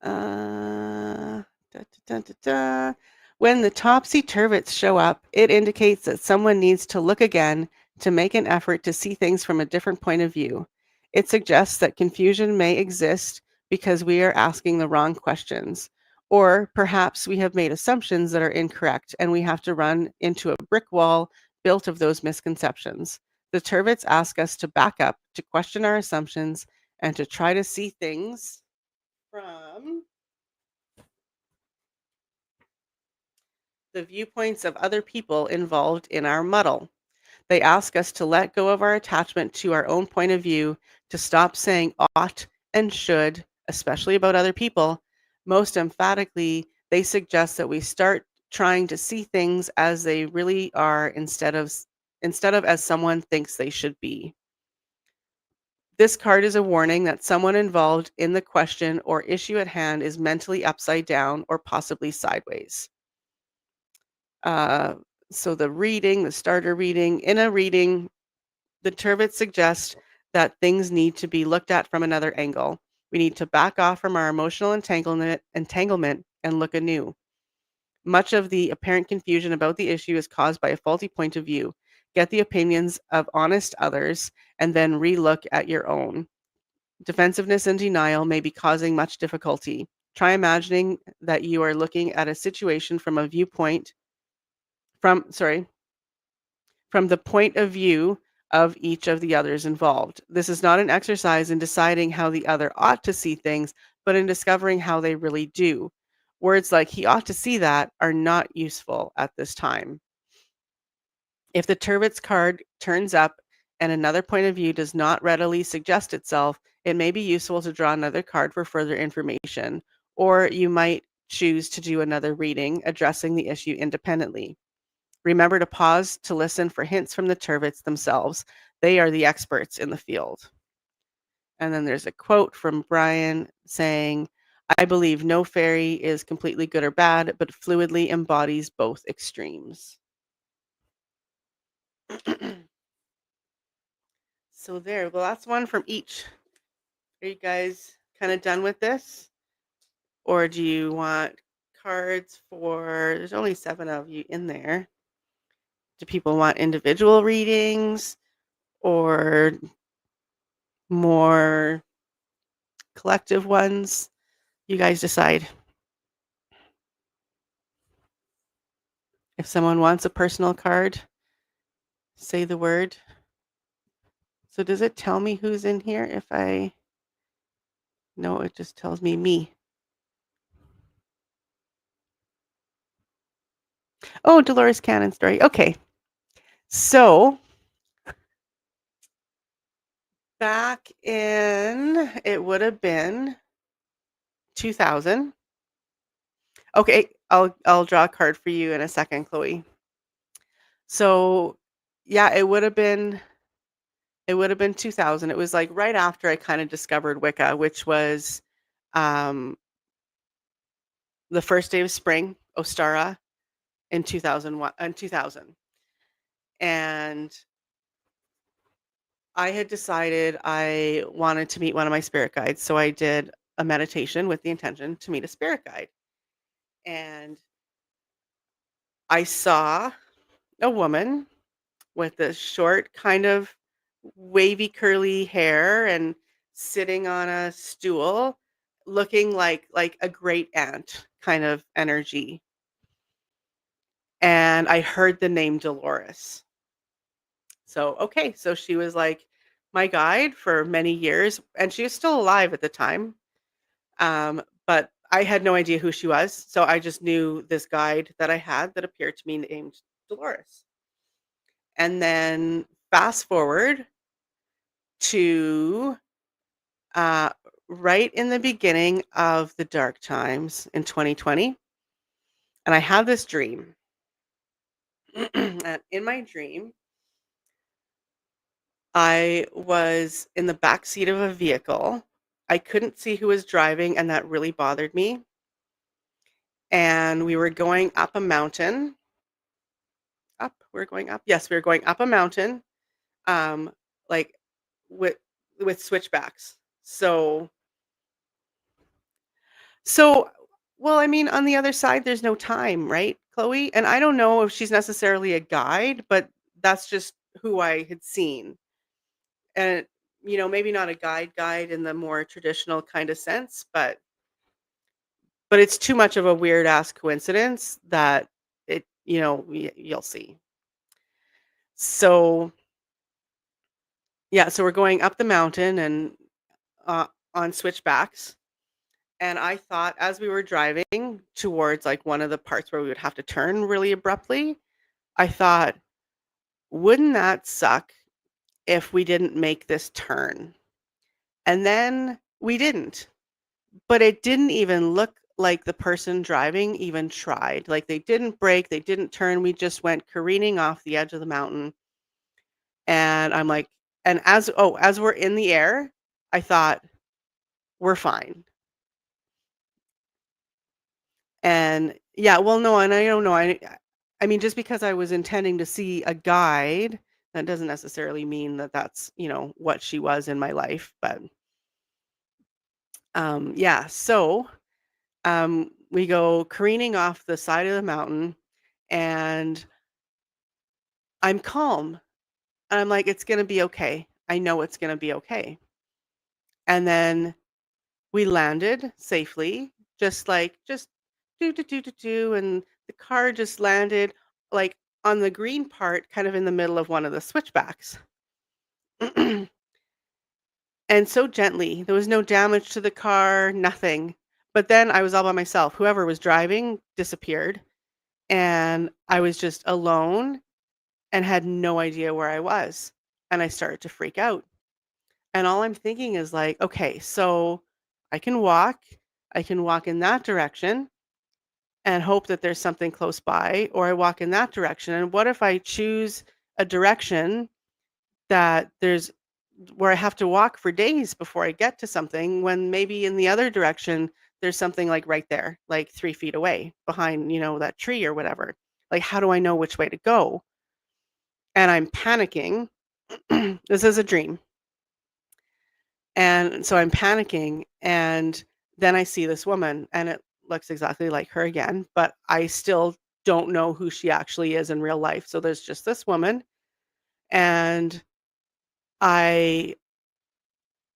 Da, da, da, da, da. When the topsy turvets show up, it indicates that someone needs to look again to make an effort to see things from a different point of view. It suggests that confusion may exist because we are asking the wrong questions, or perhaps we have made assumptions that are incorrect and we have to run into a brick wall built of those misconceptions. The turvets ask us to back up, to question our assumptions, and to try to see things from the viewpoints of other people involved in our muddle. They ask us to let go of our attachment to our own point of view, to stop saying ought and should, especially about other people. Most emphatically, they suggest that we start trying to see things as they really are instead of as someone thinks they should be. This card is a warning that someone involved in the question or issue at hand is mentally upside down or possibly sideways. Uh, so the starter reading, in a reading, the Turbot suggests that things need to be looked at from another angle. We need to back off from our emotional entanglement and look anew. Much of the apparent confusion about the issue is caused by a faulty point of view. Get the opinions of honest others and then relook at your own. Defensiveness and denial may be causing much difficulty. Try imagining that you are looking at a situation from a viewpoint from the point of view of each of the others involved. This is not an exercise in deciding how the other ought to see things, but in discovering how they really do. Words like he ought to see that are not useful at this time. If the Turbot's card turns up and another point of view does not readily suggest itself, it may be useful to draw another card for further information, or you might choose to do another reading addressing the issue independently. Remember to pause to listen for hints from the Turvets themselves. They are the experts in the field. And then there's a quote from Brian saying, I believe no fairy is completely good or bad, but fluidly embodies both extremes. So there, well, that's one from each. Are you guys kind of done with this? Or do you want cards for, there's only 7 of you in there. Do people want individual readings or more collective ones? You guys decide. If someone wants a personal card, say the word. So does it tell me who's in here if I... No, it just tells me. Oh, Dolores Cannon story. Okay. So back in, it would have been 2000. Okay, I'll draw a card for you in a second, Chloe. So, yeah, it would have been 2000. It was, like, right after I kinda discovered Wicca, which was, um, the first day of spring, Ostara, in 2000. And I had decided I wanted to meet one of my spirit guides, so I did a meditation with the intention to meet a spirit guide. And I saw a woman with this short, kind of wavy, curly hair and sitting on a stool, looking like a great aunt kind of energy. And I heard the name Dolores. So, okay, so she was like my guide for many years, and she was still alive at the time. But I had no idea who she was, so I just knew this guide that I had that appeared to me named Dolores. And then fast forward to uh, right in the beginning of the dark times in 2020, and I had this dream. And in my dream, I was in the back seat of a vehicle. I couldn't see who was driving, and that really bothered me. And we were going up a mountain. Up? We're going up? Yes, we were going up a mountain, um, like with switchbacks. So, well, I mean, on the other side, there's no time, right, Chloe? And I don't know if she's necessarily a guide, but that's just who I had seen. And, maybe not a guide in the more traditional kind of sense, but it's too much of a weird ass coincidence that you'll see. So, yeah, so we're going up the mountain and uh, on switchbacks. And I thought as we were driving towards like one of the parts where we would have to turn really abruptly, I thought, wouldn't that suck if we didn't make this turn? And then we didn't. But it didn't even look like the person driving even tried. Like they didn't brake, they didn't turn. We just went careening off the edge of the mountain. And I'm like, and as we're in the air, I thought, we're fine. And yeah, well, no, and I don't know. I mean, just because I was intending to see a guide, that doesn't necessarily mean that that's, what she was in my life. But yeah, so we go careening off the side of the mountain, and I'm calm. And I'm like, it's going to be okay. I know it's going to be okay. And then we landed safely, just do, do, do, do, do. And the car just landed like on the green part, kind of in the middle of one of the switchbacks. And so gently, there was no damage to the car, nothing. But then I was all by myself. Whoever was driving disappeared. And I was just alone and had no idea where I was. And I started to freak out. And all I'm thinking is like, okay, so I can walk. I can walk in that direction and hope that there's something close by, or I walk in that direction. And what if I choose a direction that there's where I have to walk for days before I get to something when maybe in the other direction there's something like right there, like 3 feet away behind, that tree or whatever. Like, how do I know which way to go? And I'm panicking. This is a dream. And so I'm panicking, and then I see this woman, and it looks exactly like her again, but I still don't know who she actually is in real life. So there's just this woman, and I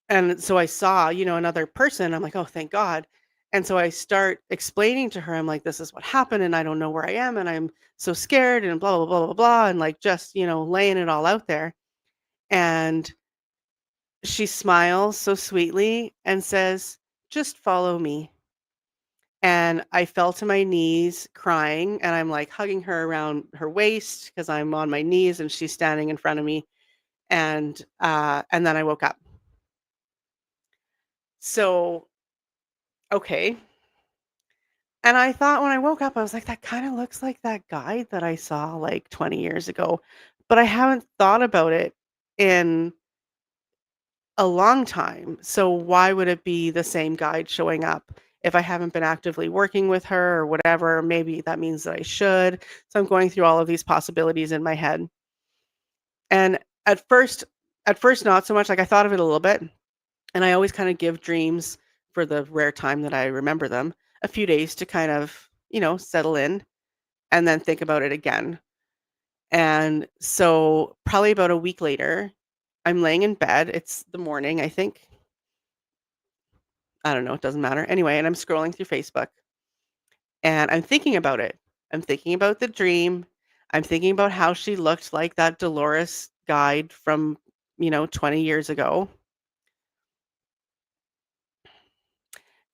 and so I saw, another person. I'm like, "Oh, thank God." And so I start explaining to her, I'm like, "This is what happened, and I don't know where I am, and I'm so scared, and blah blah blah blah blah," and like just, laying it all out there. And she smiles so sweetly and says, "Just follow me." And I fell to my knees crying, and I'm, like, hugging her around her waist because 'cause I'm on my knees and she's standing in front of me, and then I woke up. So, Okay. And I thought when I woke up, I was like, "That kinda looks like that guy that I saw, like, 20 years ago." But I haven't thought about it in a long time, so why would it be the same guide showing up if I haven't been actively working with her or whatever? Maybe that means that I should. So I'm going through all of these possibilities in my head. And at first at first not so much, like, I thought of it a little bit, and I always kinda give dreams for the rare time that I remember them, a few days to kind of, settle in and then think about it again. And so probably about a week later, I'm laying in bed. It's the morning, I think. I don't know, it doesn't matter. Anyway, and I'm scrolling through Facebook and I'm thinking about it. I'm thinking about the dream. I'm thinking about how she looked like that Dolores guide from, 20 years ago.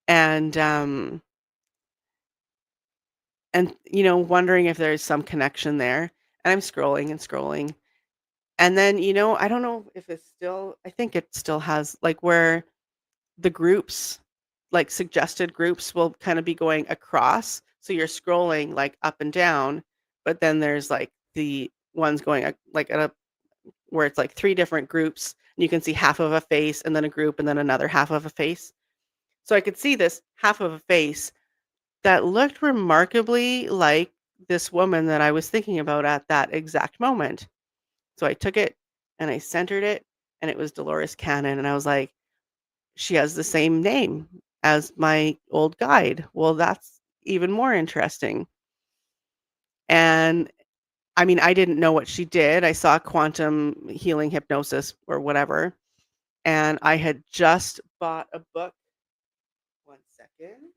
And wondering if there's some connection there. And I'm scrolling and scrolling. And then, I don't know if it's still I think it still has like where the groups, like suggested groups will kind of be going across. So you're scrolling like up and down, but then there's like the ones going like at a where it's like three different groups and you can see half of a face and then a group and then another half of a face. So I could see this half of a face that looked remarkably like this woman that I was thinking about at that exact moment. So I took it and I centered it and it was Dolores Cannon and I was like, she has the same name as my old guide. Well, that's even more interesting. And I mean, I didn't know what she did. I saw quantum healing hypnosis or whatever. And I had just bought a book. One second.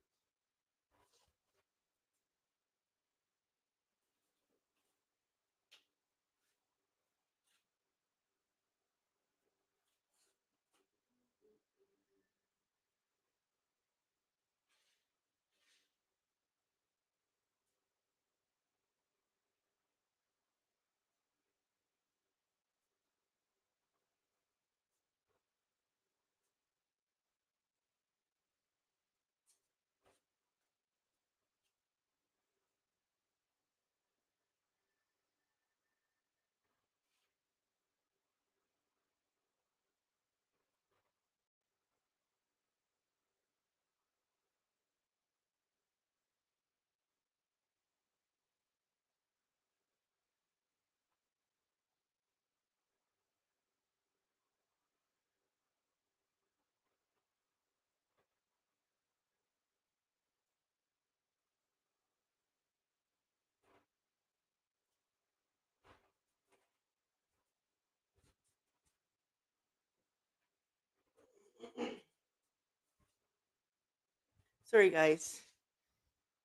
Sorry, guys.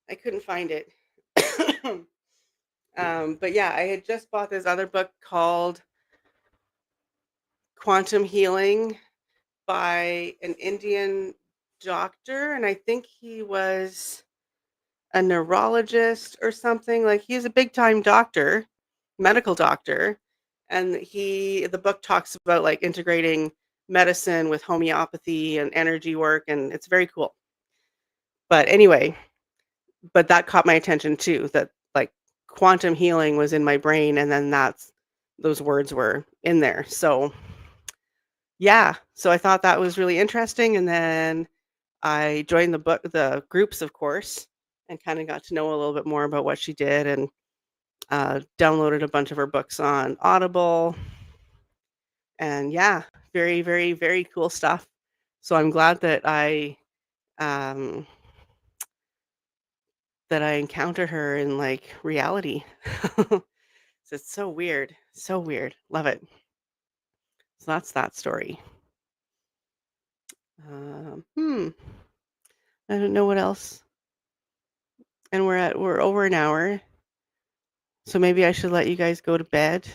I couldn't find it. But yeah, I had just bought this other book called Quantum Healing by an Indian doctor. And I think he was a neurologist or something, like, he's a big time doctor, medical doctor, and the book talks about, like, integrating medicine with homeopathy and energy work, and it's very cool. But anyway, but that caught my attention too, that, like, quantum healing was in my brain, and then those words were in there, so, yeah, so I thought that was really interesting, and then I joined the groups, of course, and kinda got to know a little bit more about what she did and downloaded a bunch of her books on Audible, and yeah, very, very, very cool stuff. So I'm glad um, that I encounter her in like reality. So it's so weird, so weird. Love it. So that's that story. Hmm. I don't know what else. And we're over an hour, so maybe I should let you guys go to bed.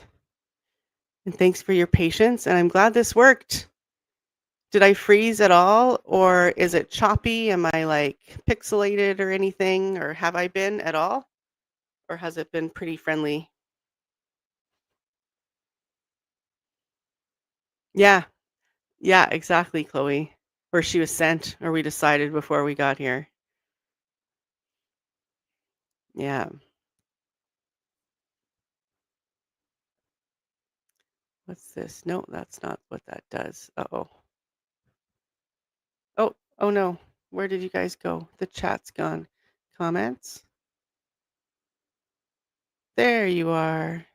And thanks for your patience. And I'm glad this worked. Did I freeze at all, or is it choppy? Am I, like, pixelated or anything, or have I been at all? Or has it been pretty friendly? Yeah. Yeah, exactly, Chloe. or she was sent, or we decided before we got here. Yeah. What's this? No, that's not what that does. Uh-oh. Oh, oh no. Where did you guys go? The chat's gone. Comments? There you are.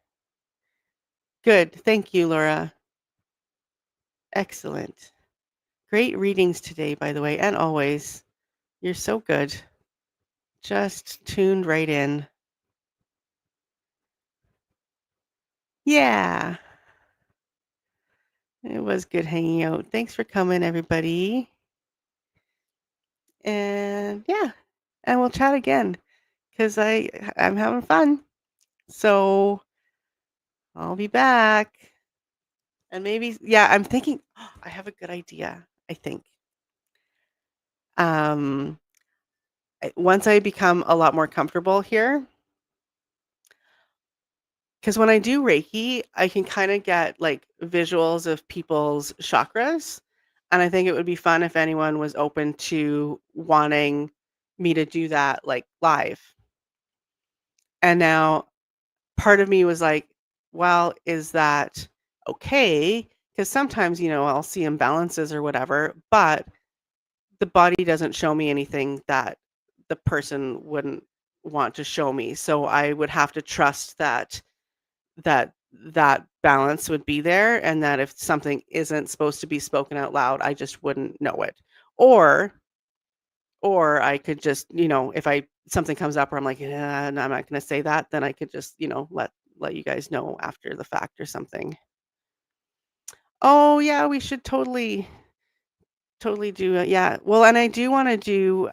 Good. Thank you, Laura. Excellent. Great readings today, by the way, and always. You're so good. Just tuned right in. Yeah. It was good hanging out. Thanks for coming, everybody. And yeah, and we'll chat again because I'm having fun. So I'll be back. And maybe, yeah, I'm thinking, I have a good idea, I think. Um, once I become a lot more comfortable here, because when I do Reiki, I can kind of get like visuals of people's chakras. And I think it would be fun if anyone was open to wanting me to do that like live. And now part of me was like, well, is that okay? Because sometimes, I'll see imbalances or whatever, but the body doesn't show me anything that the person wouldn't want to show me. So I would have to trust that balance would be there, and that if something isn't supposed to be spoken out loud, I just wouldn't know it. Or I could just, if I something comes up where I'm like, yeah, and I'm not going to say that, then I could just, let you guys know after the fact or something. Oh yeah, we should totally do it. Yeah. Well, and I do want to do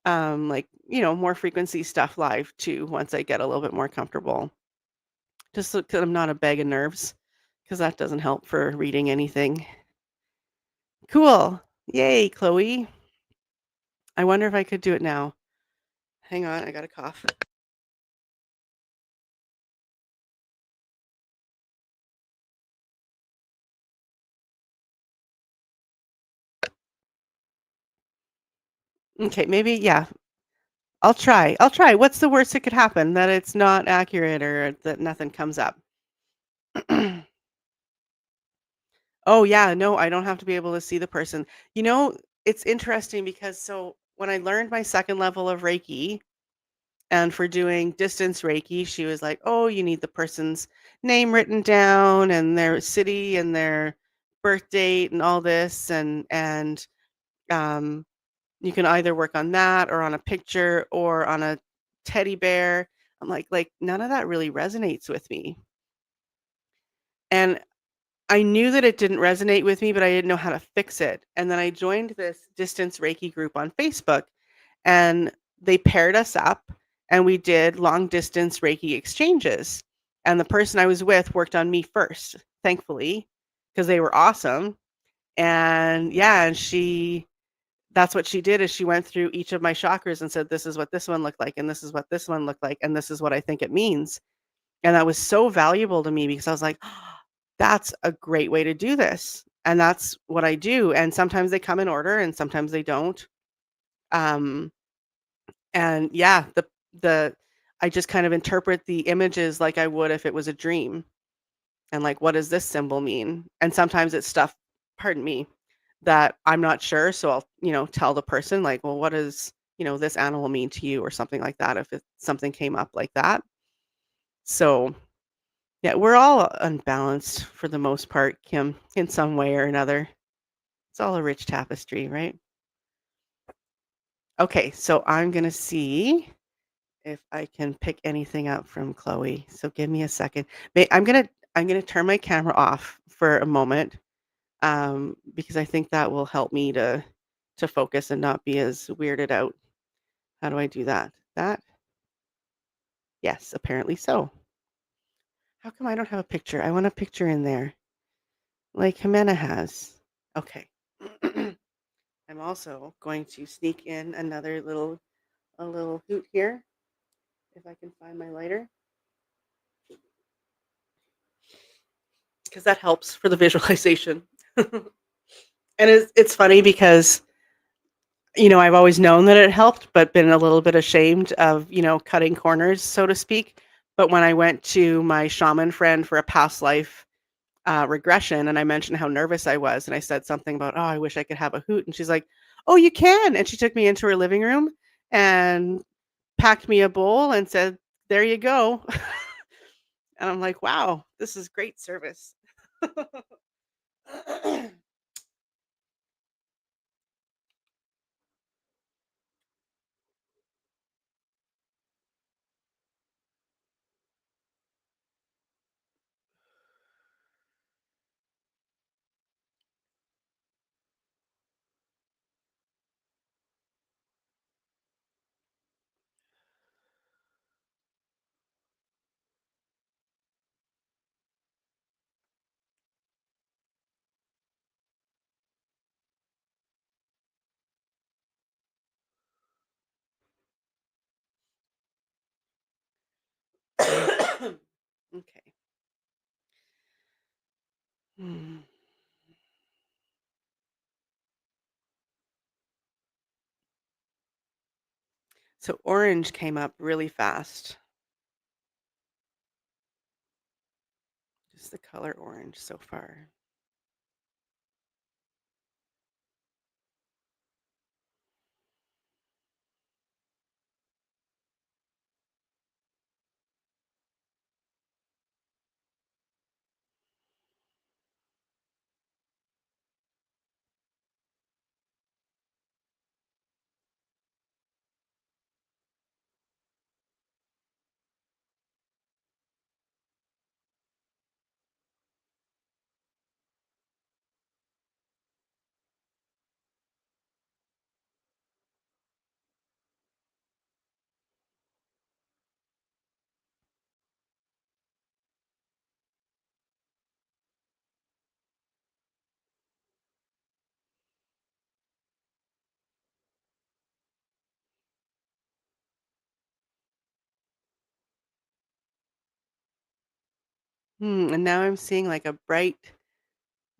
like, more frequency stuff live too once I get a little bit more comfortable. Just so 'cause I'm not a bag of nerves, because that doesn't help for reading anything. Cool. Yay, Chloe. I wonder if I could do it now. Hang on, I got a cough. Okay, maybe, yeah. I'll try. I'll try. What's the worst that could happen? That it's not accurate or that nothing comes up. Oh, yeah, no, I don't have to be able to see the person. You know, it's interesting because so when I learned my second level of Reiki, and for doing distance Reiki, she was like, "Oh, you need the person's name written down and their city and their birth date and all this, and um, you can either work on that or on a picture or on a teddy bear." I'm like none of that really resonates with me. And I knew that it didn't resonate with me, but I didn't know how to fix it. And then I joined this distance Reiki group on Facebook, and they paired us up and we did long distance Reiki exchanges. And the person I was with worked on me first, thankfully, because they were awesome. And yeah, and that's what she did is she went through each of my chakras and said, this is what this one looked like, and this is what this one looked like, and this is what I think it means. And that was so valuable to me because I was like, that's a great way to do this. And that's what I do. And sometimes they come in order and sometimes they don't. Um, and yeah, the I just kind of interpret the images like I would if it was a dream. And like, what does this symbol mean? And sometimes it's stuff, pardon me, that I'm not sure. So I'll, tell the person like, well, what does, this animal mean to you or something like that if something came up like that. So yeah, we're all unbalanced for the most part, Kim, in some way or another. It's all a rich tapestry, right? Okay, so I'm gonna see if I can pick anything up from Chloe. So give me a second. I'm gonna turn my camera off for a moment, because I think that will help me to focus and not be as weirded out. How do I do that? That? Yes, apparently so. How come I don't have a picture? I want a picture in there, like Jimena has. Okay. I'm also going to sneak in another little hoot here, if I can find my lighter, because that helps for the visualization. And it's funny because, I've always known that it helped, but been a little bit ashamed of, cutting corners, so to speak. But when I went to my shaman friend for a past life regression, and I mentioned how nervous I was, and I said something about, "Oh, I wish I could have a hoot," and she's like, "Oh, you can," and she took me into her living room and packed me a bowl and said, "There you go." And I'm like, "Wow, this is great service." Okay. Hmm. So orange came up really fast. Just the color orange so far. And now I'm seeing like a bright,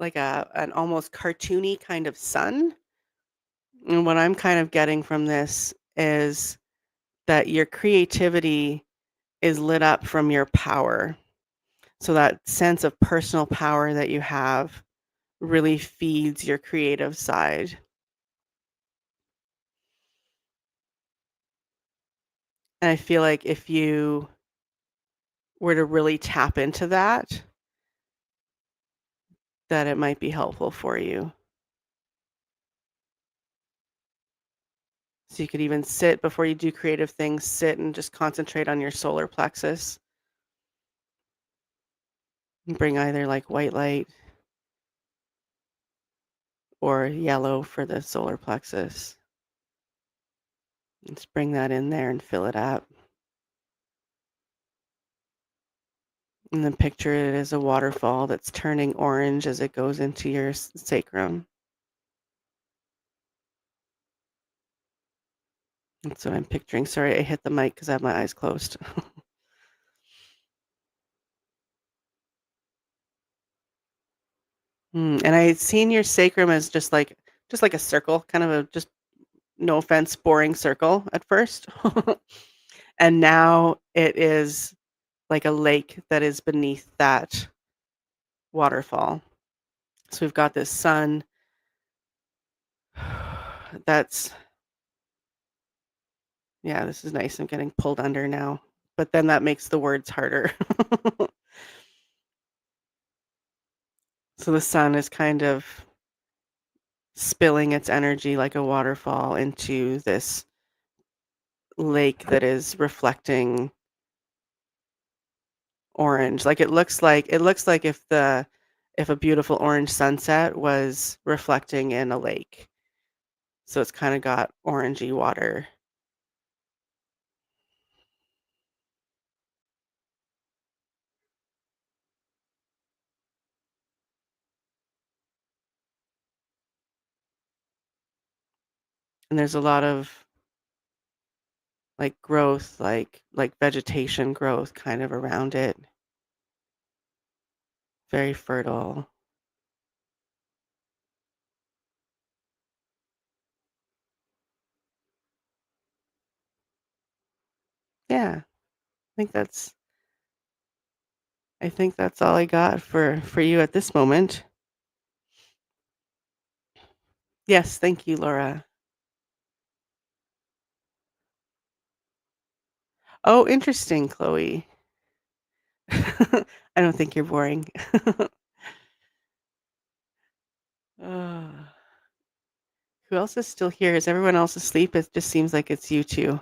like an almost cartoony kind of sun. And what I'm kind of getting from this is that your creativity is lit up from your power. So that sense of personal power that you have really feeds your creative side. And I feel like if you were to really tap into that, that it might be helpful for you. So you could even sit before you do creative things, sit and just concentrate on your solar plexus and bring either like white light or yellow for the solar plexus. Just bring that in there and fill it up. And then picture it as a waterfall that's turning orange as it goes into your sacrum. That's what I'm picturing. Sorry, I hit the mic because I have my eyes closed. And I had seen your sacrum as just like a circle, kind of a just no offense, boring circle at first. And now it is like a lake that is beneath that waterfall. So we've got this sun that's yeah, this is nice. I'm getting pulled under now. But then that makes the words harder. So the sun is kind of spilling its energy like a waterfall into this lake that is reflecting orange. Like it looks like if a beautiful orange sunset was reflecting in a lake. So it's kind of got orangey water. And there's a lot of like growth, like vegetation growth kind of around it. Very fertile. Yeah, I think that's I think that's all I got for you at this moment. Yes, thank you, Laura. Oh, interesting, Chloe. I don't think you're boring. Ugh. Who else is still here? Is everyone else asleep? It just seems like it's you 2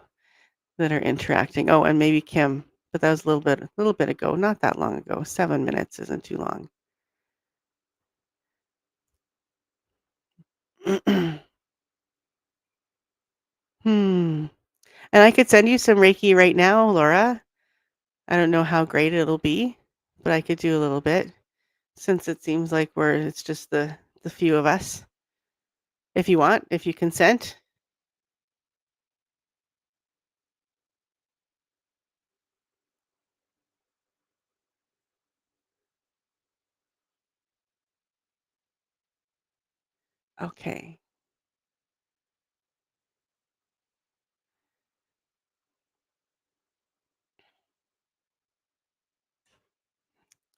that are interacting. Oh, and maybe Kim, but that was a little bit ago, not that long ago. 7 minutes isn't too long. Hmm. And I could send you some Reiki right now, Laura. I don't know how great it'll be, but I could do a little bit since it seems like it's just the few of us. If you want, if you consent. Okay.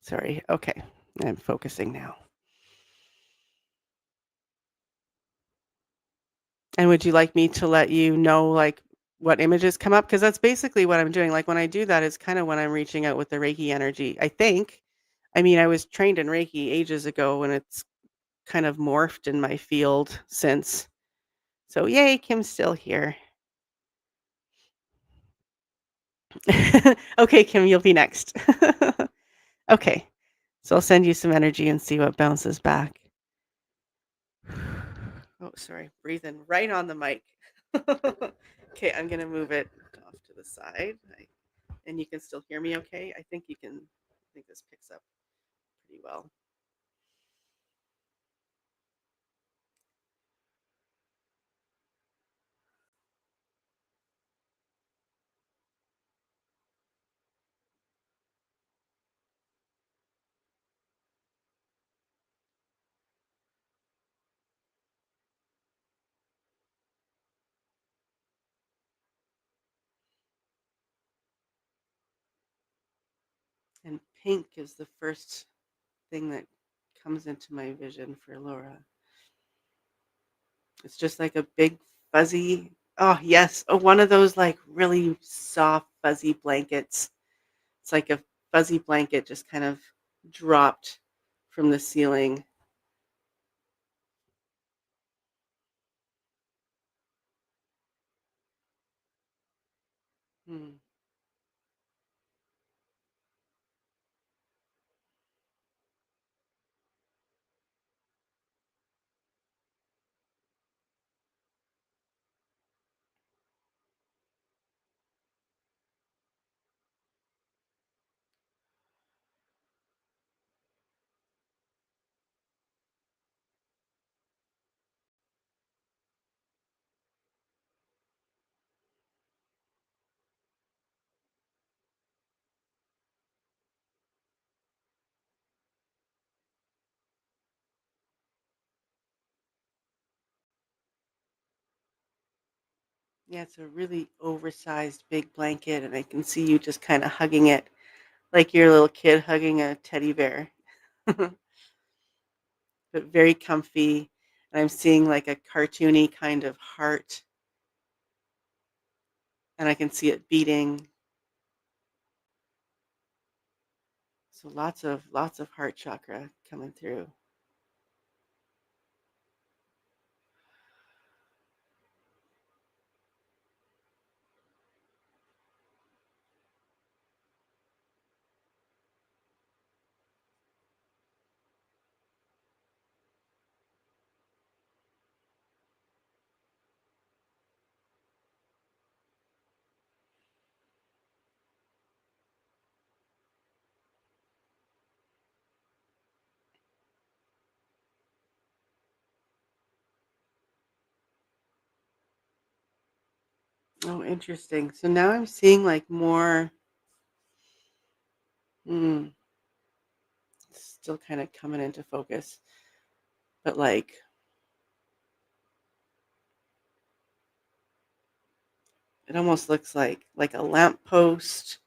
Sorry. Okay. I'm focusing now. And would you like me to let you know, like, what images come up? Because that's basically what I'm doing. Like, when I do that, it's kind of when I'm reaching out with the Reiki energy, I think. I mean, I was trained in Reiki ages ago, and it's kind of morphed in my field since. So, yay, Kim's still here. Okay, Kim, you'll be next. Okay. So I'll send you some energy and see what bounces back. Oh, sorry. Breathing right on the mic. Okay, I'm gonna move it off to the side. And you can still hear me okay? I think you can. I think this picks up pretty well. And pink is the first thing that comes into my vision for Laura. It's just like a big fuzzy, oh, yes, one of those like really soft fuzzy blankets. It's like a fuzzy blanket just kind of dropped from the ceiling. Hmm. Yeah, it's a really oversized big blanket, and I can see you just kind of hugging it like you're a little kid hugging a teddy bear. But very comfy. And I'm seeing like a cartoony kind of heart, and I can see it beating. So lots of heart chakra coming through. Oh, interesting. So now I'm seeing like more, mm, still kind of coming into focus, but like It almost looks like a lamp post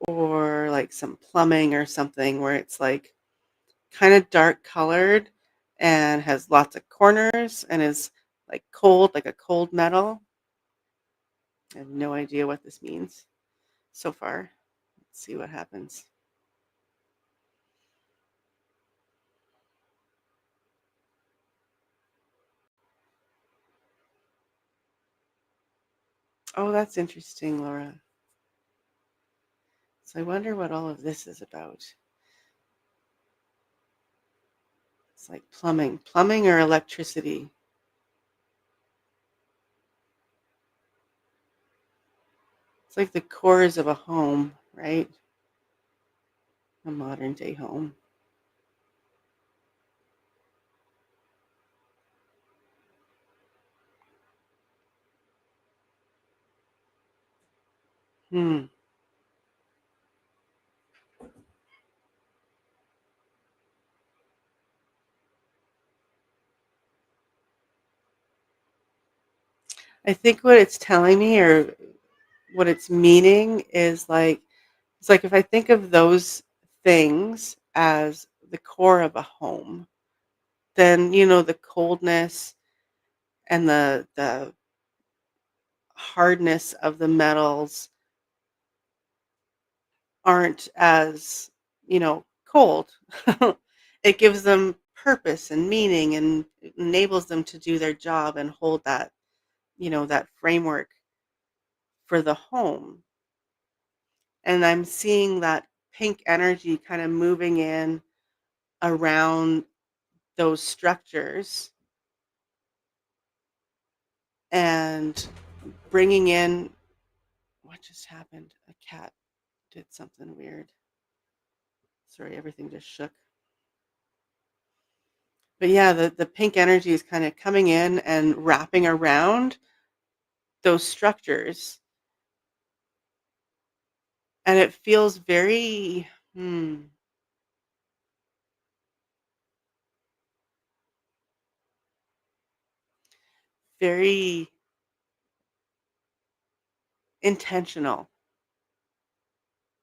or like some plumbing or something where it's like kind of dark colored and has lots of corners and is like cold, like a cold metal. I have no idea what this means so far. Let's see what happens. Oh, that's interesting, Laura. So I wonder what all of this is about. It's like plumbing or electricity. It's like the cores of a home, right? A modern day home. Hmm. I think what it's telling me or what it's meaning is like it's like if I think of those things as the core of a home, then the coldness and the hardness of the metals aren't as, cold. It gives them purpose and meaning and it enables them to do their job and hold that framework for the home. And I'm seeing that pink energy kind of moving in around those structures and bringing in what just happened? A cat did something weird. Sorry, everything just shook. But yeah, the pink energy is kind of coming in and wrapping around those structures, and it feels very, very intentional,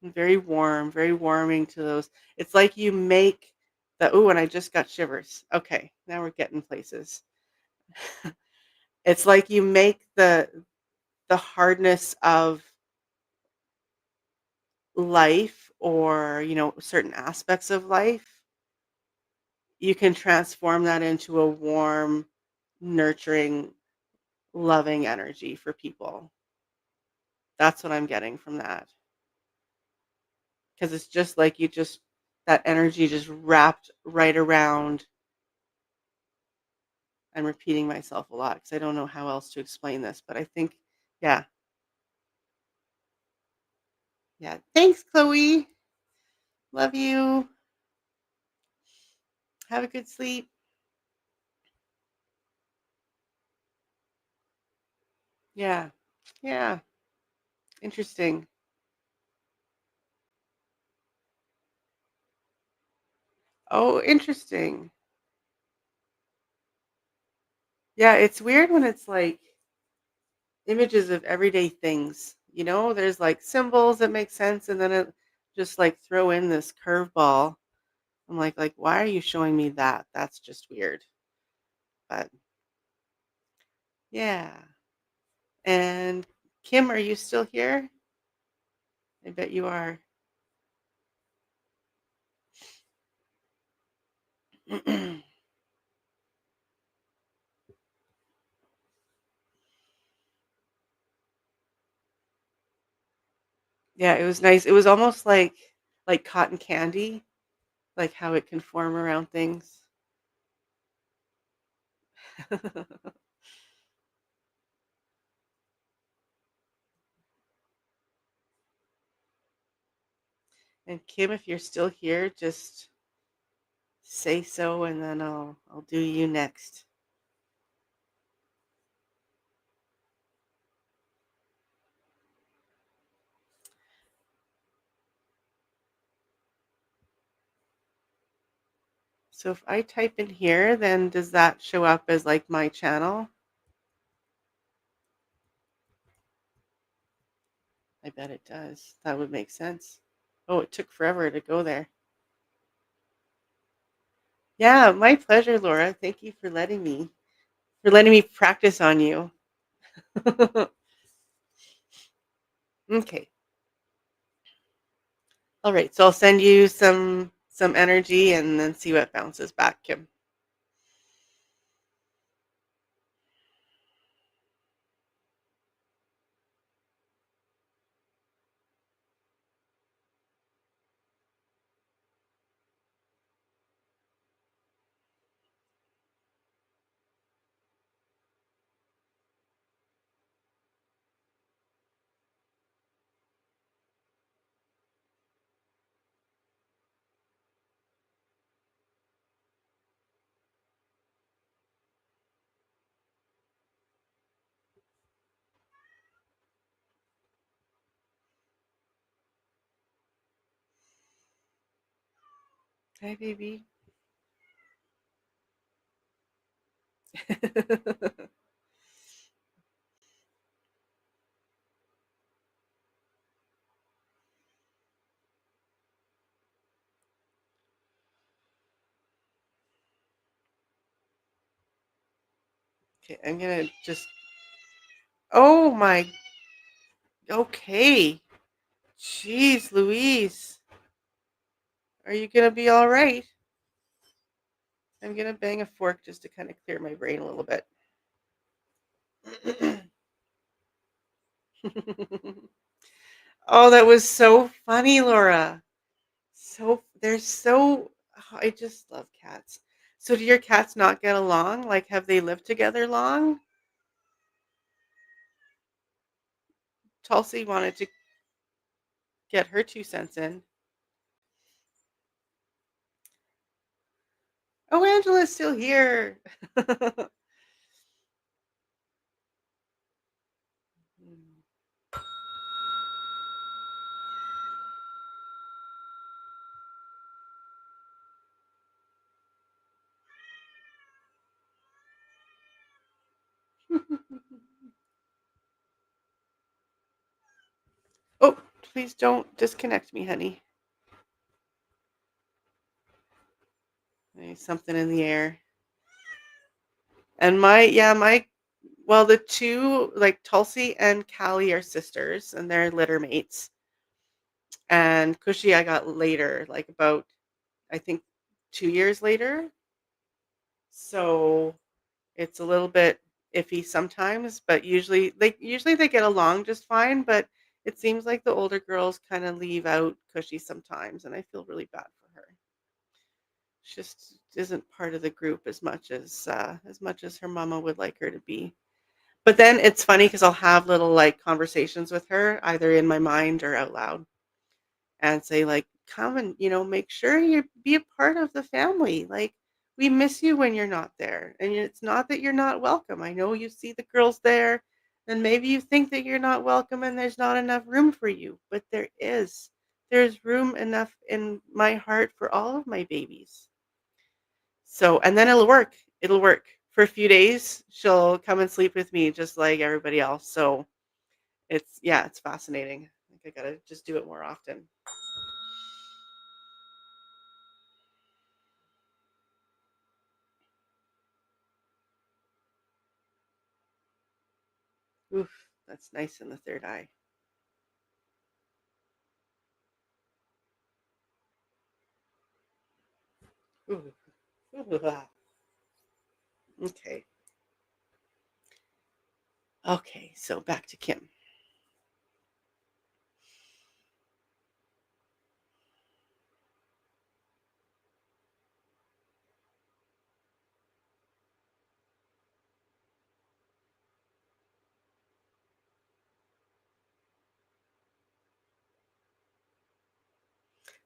and very warming to those. It's like you make the ooh, and I just got shivers. Okay, now we're getting places. It's like you make the hardness of life or, certain aspects of life, you can transform that into a warm, nurturing, loving energy for people. That's what I'm getting from that. Because it's just like that energy just wrapped right around. I'm repeating myself a lot because I don't know how else to explain this, but I think, yeah, yeah. Thanks, Chloe. Love you. Have a good sleep. Yeah, yeah. Interesting. Oh, interesting. Yeah, it's weird when it's like images of everyday things. There's like symbols that make sense, and then it just like throw in this curveball. I'm like, why are you showing me that? That's just weird. But yeah. And Kim, are you still here? I bet you are. Yeah, it was nice. It was almost like cotton candy, like how it can form around things. And Kim, if you're still here, just say so and then I'll do you next. So if I type in here, then does that show up as like my channel? I bet it does. That would make sense. Oh, it took forever to go there. Yeah, my pleasure, Laura. Thank you for letting me practice on you. Okay. All right. So I'll send you some energy and then see what bounces back, Kim. Hi, baby. Okay, I'm gonna just. Oh my. Okay. Jeez, Louise. Are you gonna be all right? I'm gonna bang a fork just to kind of clear my brain a little bit. Oh, that was so funny, Laura. So they're so. Oh, I just love cats. So do your cats not get along? Like, have they lived together long? Tulsi wanted to get her 2 cents in. Oh, Angela's still here. Oh, please don't disconnect me, honey. There's something in the air. And well, the two, like Tulsi and Callie are sisters and they're litter mates. And Cushy I got later, like about, I think, 2 years later. So it's a little bit iffy sometimes, but usually they get along just fine, but it seems like the older girls kind of leave out Cushy sometimes, and I feel really bad for her. She just isn't part of the group as much as her mama would like her to be. But then it's funny because I'll have little like conversations with her, either in my mind or out loud, and say like, come and make sure you be a part of the family. Like, we miss you when you're not there, and it's not that you're not welcome. I know you see the girls there, and maybe you think that you're not welcome and there's not enough room for you, but there's room enough in my heart for all of my babies. So, and then it'll work for a few days. She'll come and sleep with me just like everybody else. So it's fascinating. I think I gotta just do it more often. Oof, that's nice in the third eye. Ooh. Ooh, ah. Okay. Okay, so back to Kim.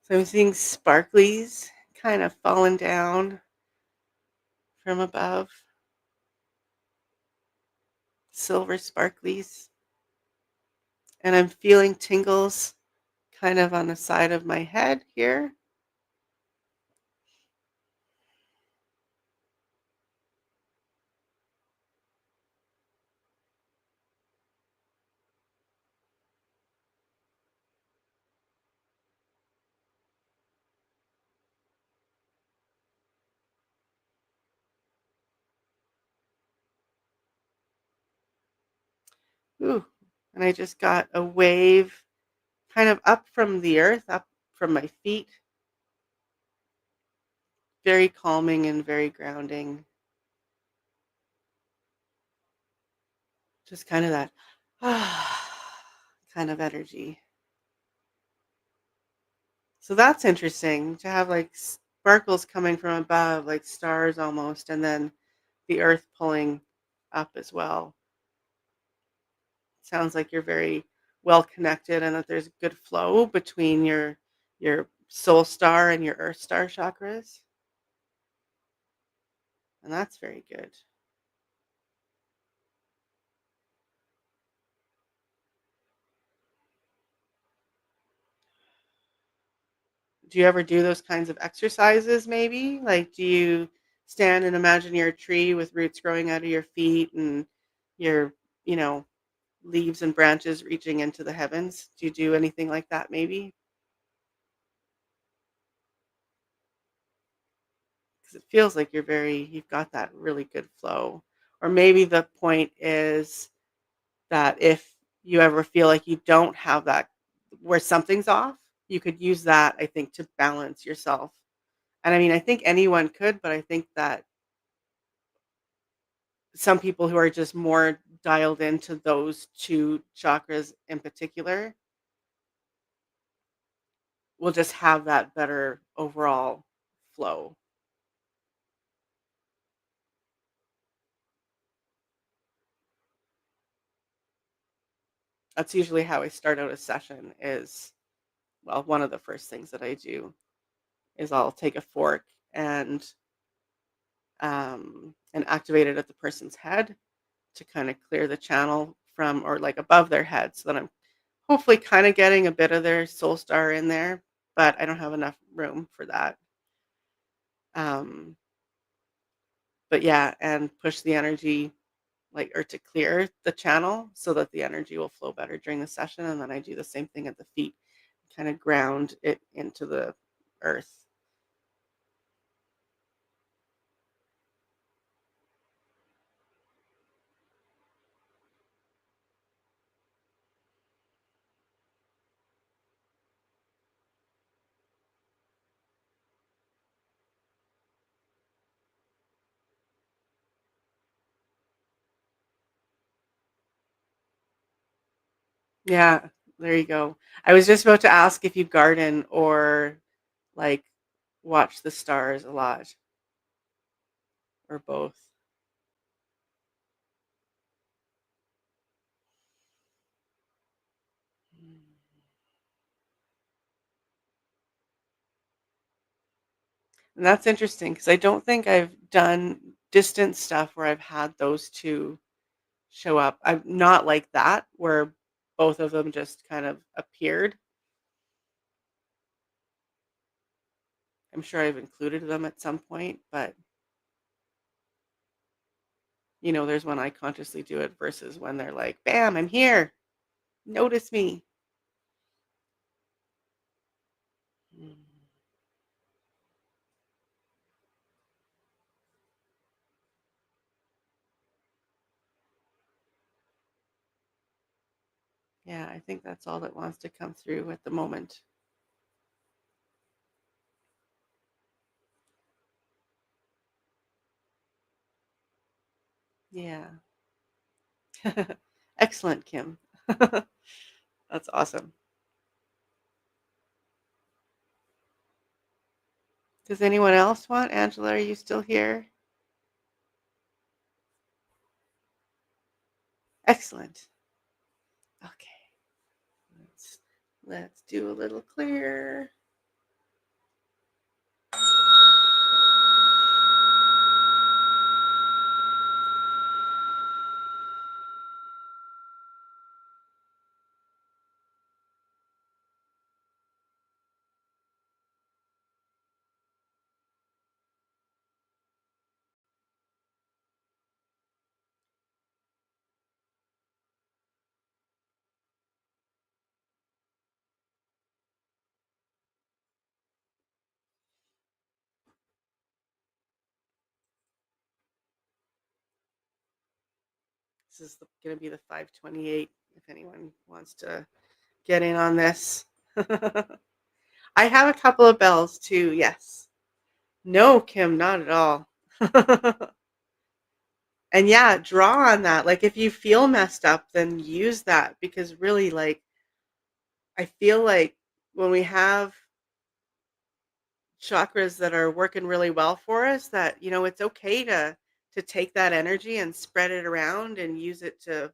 So I'm seeing sparklies kind of falling down from above, silver sparklies, and I'm feeling tingles kind of on the side of my head here. Ooh, and I just got a wave kind of up from the earth, up from my feet, very calming and very grounding. Just kind of that kind of energy. So that's interesting to have like sparkles coming from above, like stars almost, and then the earth pulling up as well. Sounds like you're very well connected and that there's good flow between your soul star and your earth star chakras, and that's very good. Do you ever do those kinds of exercises maybe? Like, do you stand and imagine you're a tree with roots growing out of your feet and your, you know, leaves and branches reaching into the heavens? Do you do anything like that maybe? Because it feels like you've got that really good flow. Or maybe the point is that if you ever feel like you don't have that, where something's off, you could use that, I think, to balance yourself. And I mean, I think anyone could, but I think that some people who are just more dialed into those 2 chakras in particular will just have that better overall flow. That's usually how I start out a session is, well, one of the first things that I do is I'll take a fork and activate it at the person's head to kinda clear the channel from or, like, above their head so that I'm hopefully kinda getting a bit of their soul star in there, but I don't have enough room for that. Um, but yeah, and push the energy, like or to clear the channel so that the energy will flow better during the session, and then I do the same thing at the feet, kinda ground it into the earth. Yeah, there you go. I was just about to ask if you garden or, like, watch the stars a lot or both. Mm. And that's interesting because I don't think I've done distance stuff where I've had those 2 show up. I'm not like that, where both of them just kind of appeared. I'm sure I've included them at some point, but, there's when I consciously do it versus when they're like, "Bam, I'm here. Notice me." Mm. Yeah, I think that's all that wants to come through at the moment. Yeah. Excellent, Kim. That's awesome. Does anyone else want? Angela, are you still here? Excellent. Okay. Let's let's do a little clear. This is going to be the 528 if anyone wants to get in on this. I have a couple of bells too, yes. No, Kim, not at all. And yeah, draw on that. Like if you feel messed up, then use that because really like I feel like when we have chakras that are working really well for us that it's okay to take that energy and spread it around and use it to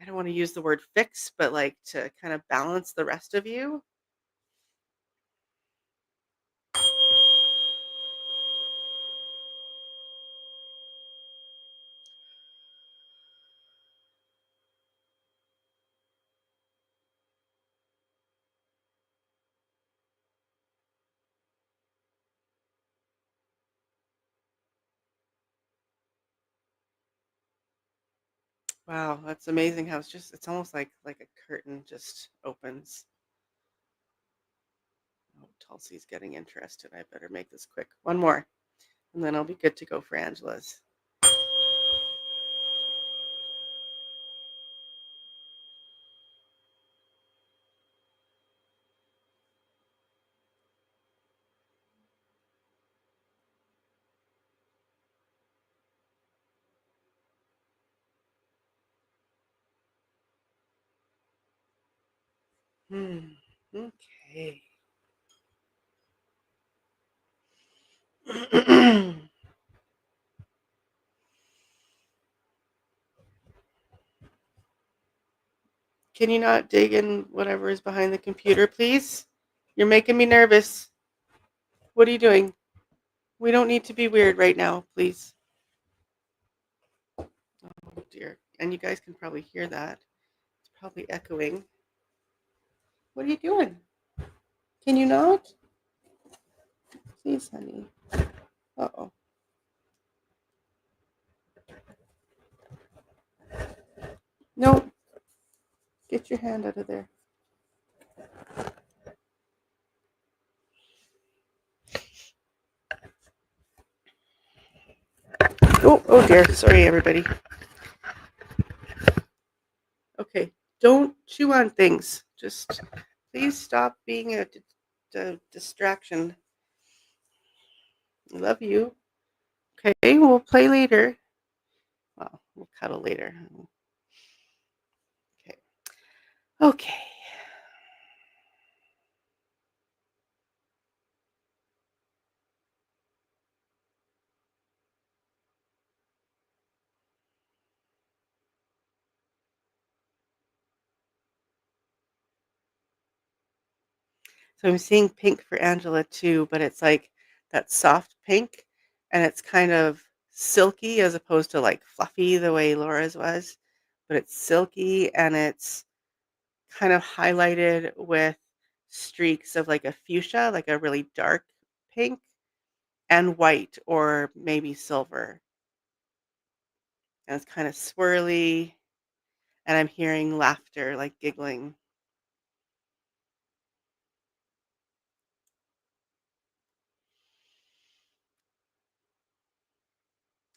I don't want to use the word fix but like to kind of balance the rest of you. Wow, that's amazing how it's almost like a curtain just opens. Oh, Tulsi's getting interested. I better make this quick. One more and then I'll be good to go for Angela's. Hmm. Okay. Can you not dig in whatever is behind the computer, please? You're making me nervous. What are you doing? We don't need to be weird right now, please. Oh dear. And you guys can probably hear that. It's probably echoing. What are you doing? Can you not? Please, honey. Uh-oh. No. Get your hand out of there. Oh dear. Sorry, everybody. Okay. Don't chew on things. Just please stop being a distraction. I love you. Okay, we'll play later. Well, we'll cuddle later. Okay. Okay. So I'm seeing pink for Angela too, but it's like that soft pink and it's kind of silky as opposed to like fluffy the way Laura's was, but it's silky and it's kind of highlighted with streaks of like a fuchsia, like a really dark pink and white or maybe silver. And it's kind of swirly and I'm hearing laughter, like giggling.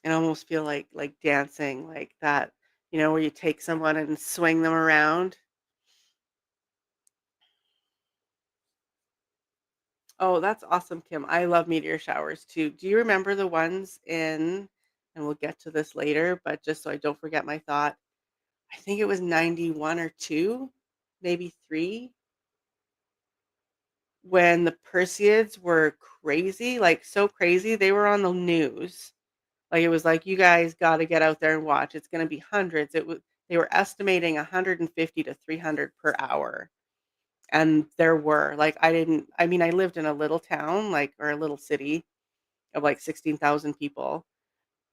And almost feel like dancing like that, where you take someone and swing them around. Oh, that's awesome, Kim. I love meteor showers too. Do you remember the ones in and we'll get to this later, but just so I don't forget my thought, I think it was 91 or 2, maybe 3, when the Perseids were crazy, like so crazy, they were on the news. Like it was like, you guys got to get out there and watch. It's going to be hundreds. They were estimating 150 to 300 per hour. And there were like I mean I lived in a little town like or a little city of like 16,000 people,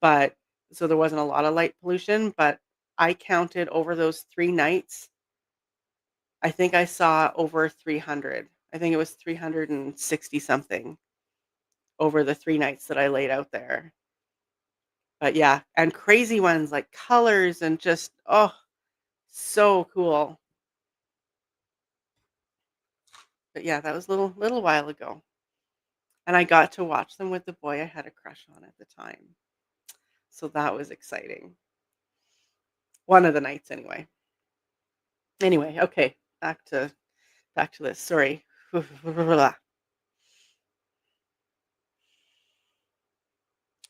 but so there wasn't a lot of light pollution, but I counted over those 3 nights, I think I saw over 300. I think it was 360 something over the 3 nights that I laid out there. But yeah, and crazy ones like colors and just oh, so cool. But yeah, that was a little while ago. And I got to watch them with the boy I had a crush on at the time. So that was exciting. one of the nights anyway. Anyway, okay, back to this. Sorry.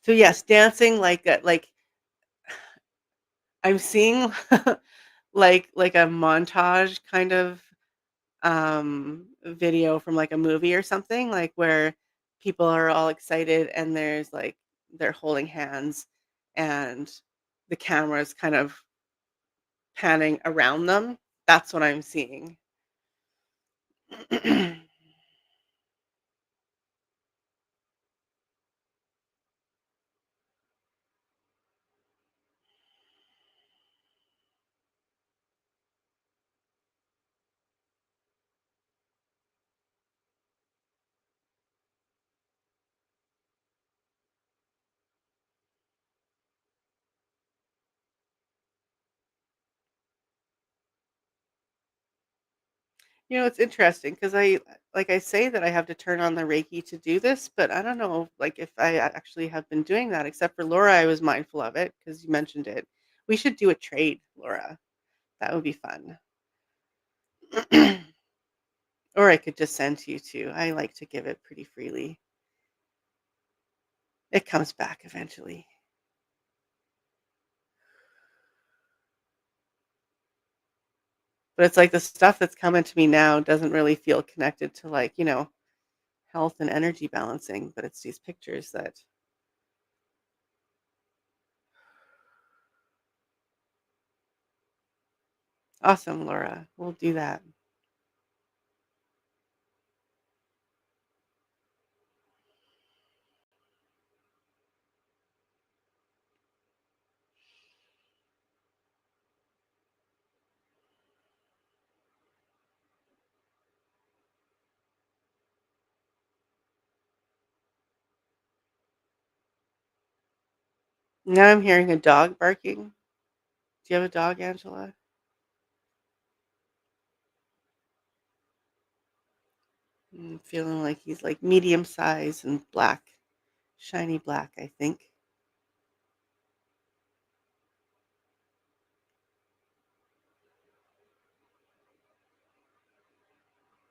So yes, dancing like I'm seeing like a montage kind of video from like a movie or something like where people are all excited and there's like they're holding hands and the camera is kind of panning around them. That's what I'm seeing. It's interesting because I say that I have to turn on the Reiki to do this, but I don't know, like, if I actually have been doing that, except for Laura, I was mindful of it because you mentioned it. We should do a trade, Laura. That would be fun. Or I could just send to you too. I like to give it pretty freely. It comes back eventually. But it's like the stuff that's coming to me now doesn't really feel connected to like, health and energy balancing, but it's these pictures that awesome, Laura. We'll do that. Now I'm hearing a dog barking. Do you have a dog, Angela? Feeling like he's like medium size and black, shiny black, I think.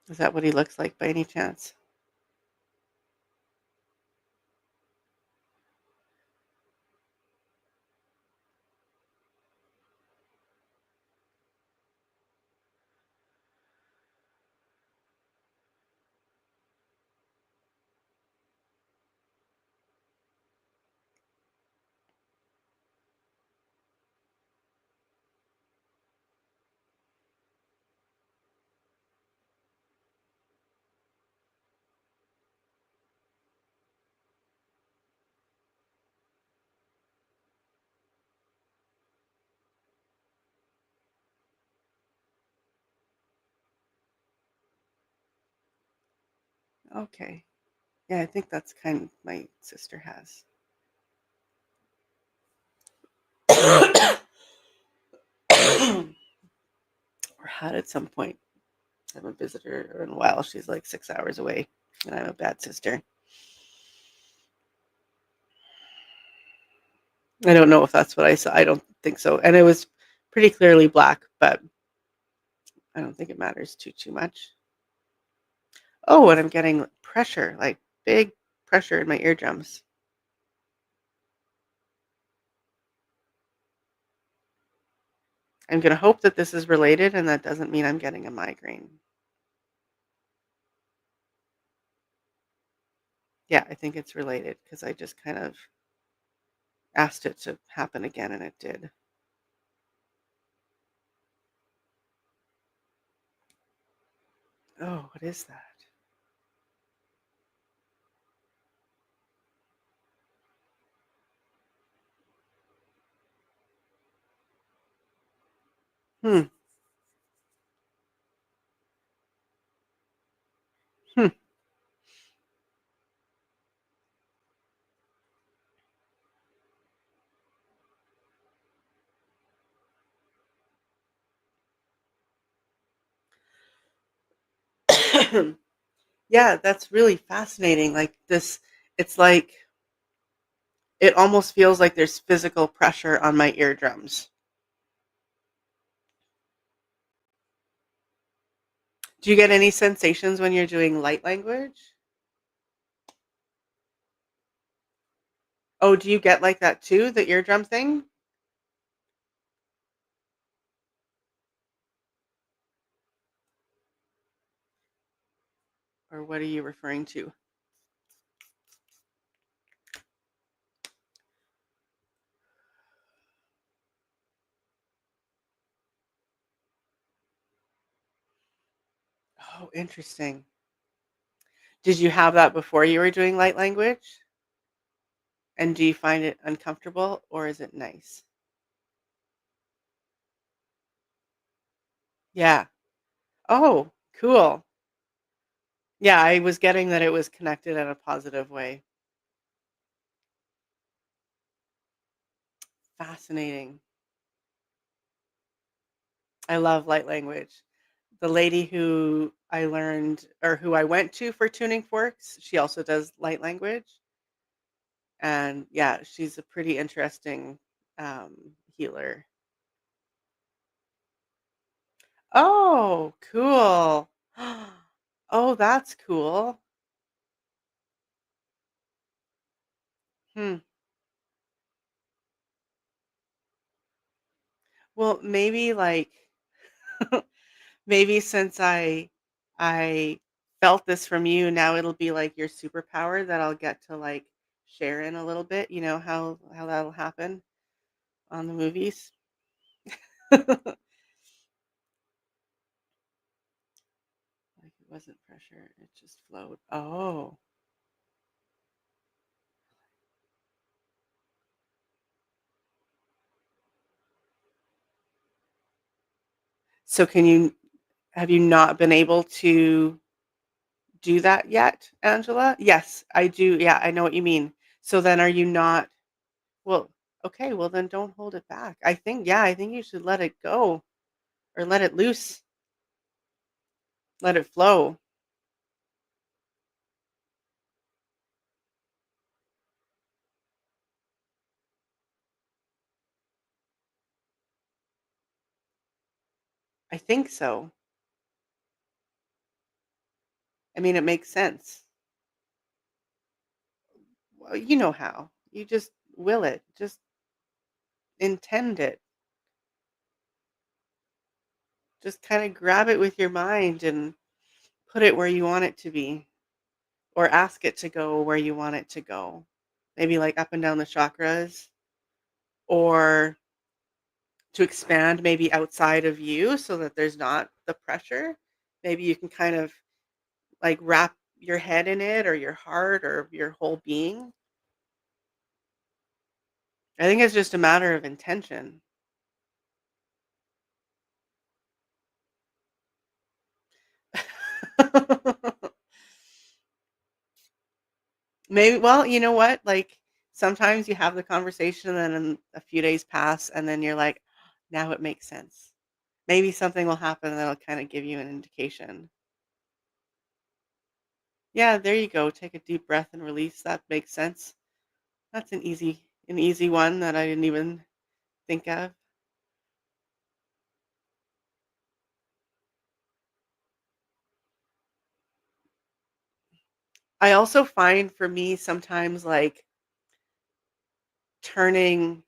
Is that what he looks like by any chance? Okay. Yeah, I think that's kind of my sister has. Or had at some point. I haven't visited her in a while. She's like 6 hours away, and I'm a bad sister. I don't know if that's what I saw. I don't think so. And it was pretty clearly black, but I don't think it matters too much. Oh, and I'm getting pressure, like big pressure in my eardrums. I'm gonna hope that this is related and that doesn't mean I'm getting a migraine. Yeah, I think it's related because I just kind of asked it to happen again and it did. Oh, what is that? Hmm. Hmm. Yeah, that's really fascinating. Like this, it's like it almost feels like there's physical pressure on my eardrums. Do you get any sensations when you're doing light language? Oh, do you get like that too, the eardrum thing? Or what are you referring to? Oh, interesting. Did you have that before you were doing light language? And do you find it uncomfortable or is it nice? Yeah. Oh, cool. Yeah, I was getting that it was connected in a positive way. Fascinating. I love light language. The lady who I learned or who I went to for tuning forks, she also does light language. And yeah, she's a pretty interesting healer. Oh, cool. Oh, that's cool. Hmm. Well, maybe like maybe since I felt this from you, now it'll be like your superpower that I'll get to like share in a little bit, you know how that'll happen on the movies. Like it wasn't pressure, it just flowed. Oh. So can you have you not been able to do that yet, Angela? Yes, I do. Yeah, I know what you mean. So then are you not well, okay, well then don't hold it back. I think yeah, I think you should let it go or let it loose, let it flow. I think so. I mean, it makes sense. Well, you know how. You just will it. Just intend it. Just kind of grab it with your mind and put it where you want it to be or ask it to go where you want it to go. Maybe like up and down the chakras or to expand maybe outside of you so that there's not the pressure. Maybe you can kind of like wrap your head in it or your heart or your whole being. I think it's just a matter of intention. Maybe well, you know what? Like, sometimes you have the conversation and then a few days pass and then you're like, "Now it makes sense." Maybe something will happen that'll kinda give you an indication. Yeah, there you go. Take a deep breath and release. That makes sense. That's an easy one that I didn't even think of. I also find for me sometimes, like, turning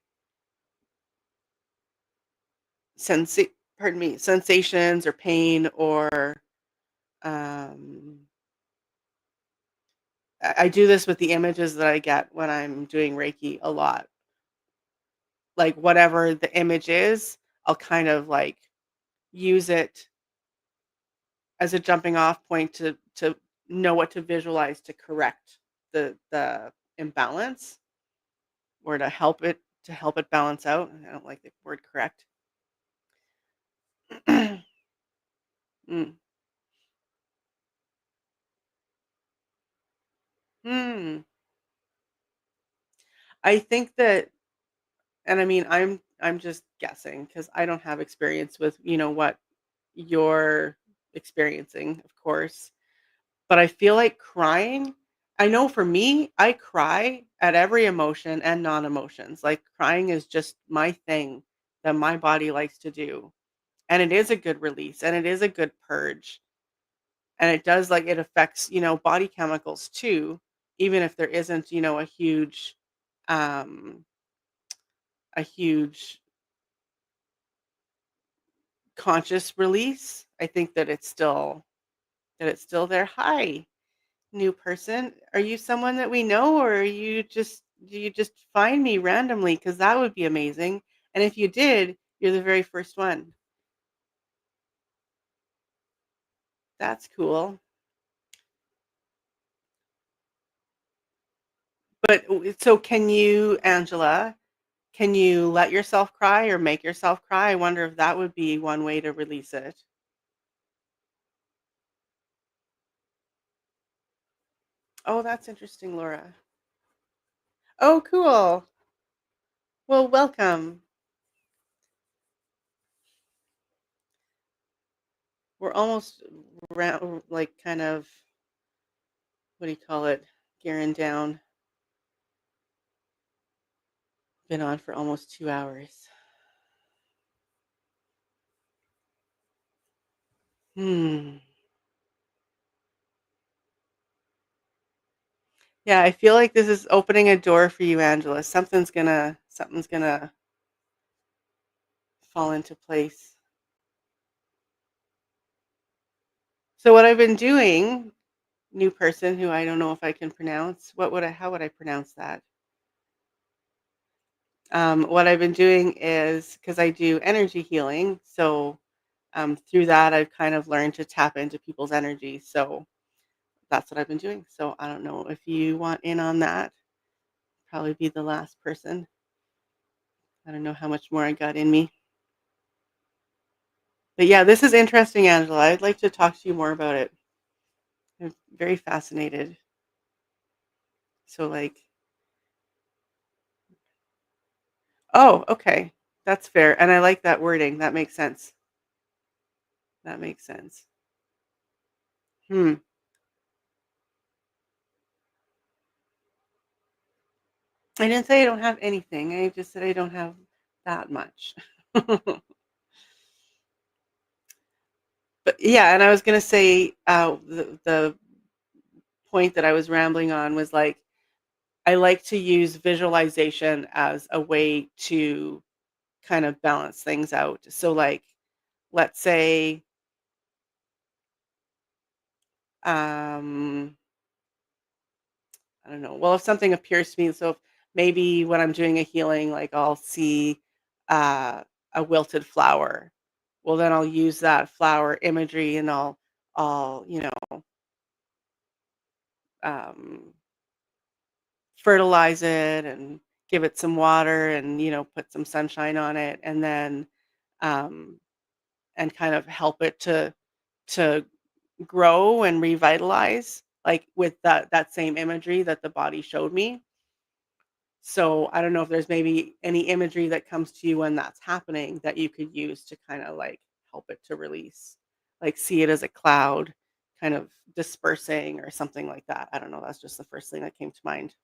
sensations or pain or, um I do this with the images that I get when I'm doing Reiki a lot. Like, whatever the image is, I'll kind of, like, use it as a jumping off point to know what to visualize to correct the imbalance or to help it balance out. I don't like the word correct. Mm. Hmm. I think that and I mean, I'm just guessing because I don't have experience with, what you're experiencing, of course. But I feel like crying I know for me, I cry at every emotion and non-emotions. Like, crying is just my thing that my body likes to do, and it is a good release, and it is a good purge. and it does, like, it affects, body chemicals too, even if there isn't, um a huge conscious release. I think that it's still there. Hi, new person. Are you someone that we know, or do you just find me randomly? Because that would be amazing. And if you did, you're the very first one. That's cool. But so can you, Angela, can you let yourself cry or make yourself cry? I wonder if that would be one way to release it. Oh, that's interesting, Laura. Oh, cool. Well, welcome. We're almost around, like, kind of, what do you call it? Gearing down. Been on for almost 2 hours. Hmm. Yeah, I feel like this is opening a door for you, Angela. Something's gonna fall into place. So what I've been doing, new person who I don't know if I can pronounce, how would I pronounce that? What I've been doing is because I do energy healing, so through that I've kind of learned to tap into people's energy. So that's what I've been doing. So I don't know if you want in on that. Probably be the last person. I don't know how much more I got in me. But yeah, this is interesting, Angela. I'd like to talk to you more about it. I'm very fascinated. So, like, oh, okay. That's fair. And I like that wording. That makes sense. That makes sense. Hmm. I didn't say I don't have anything. I just said I don't have that much. But yeah, and I was gonna say, the point that I was rambling on was like I like to use visualization as a way to kind of balance things out. So, like, let's say, um, I don't know. Well, if something appears to me, so if maybe when I'm doing a healing, like I'll see uh, a wilted flower. Well, then I'll use that flower imagery and I'll um, fertilize it and give it some water and put some sunshine on it, and then um, and kind of help it to grow and revitalize, like with that same imagery that the body showed me. So I don't know if there's maybe any imagery that comes to you when that's happening that you could use to kind of like help it to release. Like see it as a cloud kind of dispersing or something like that. I don't know. That's just the first thing that came to mind.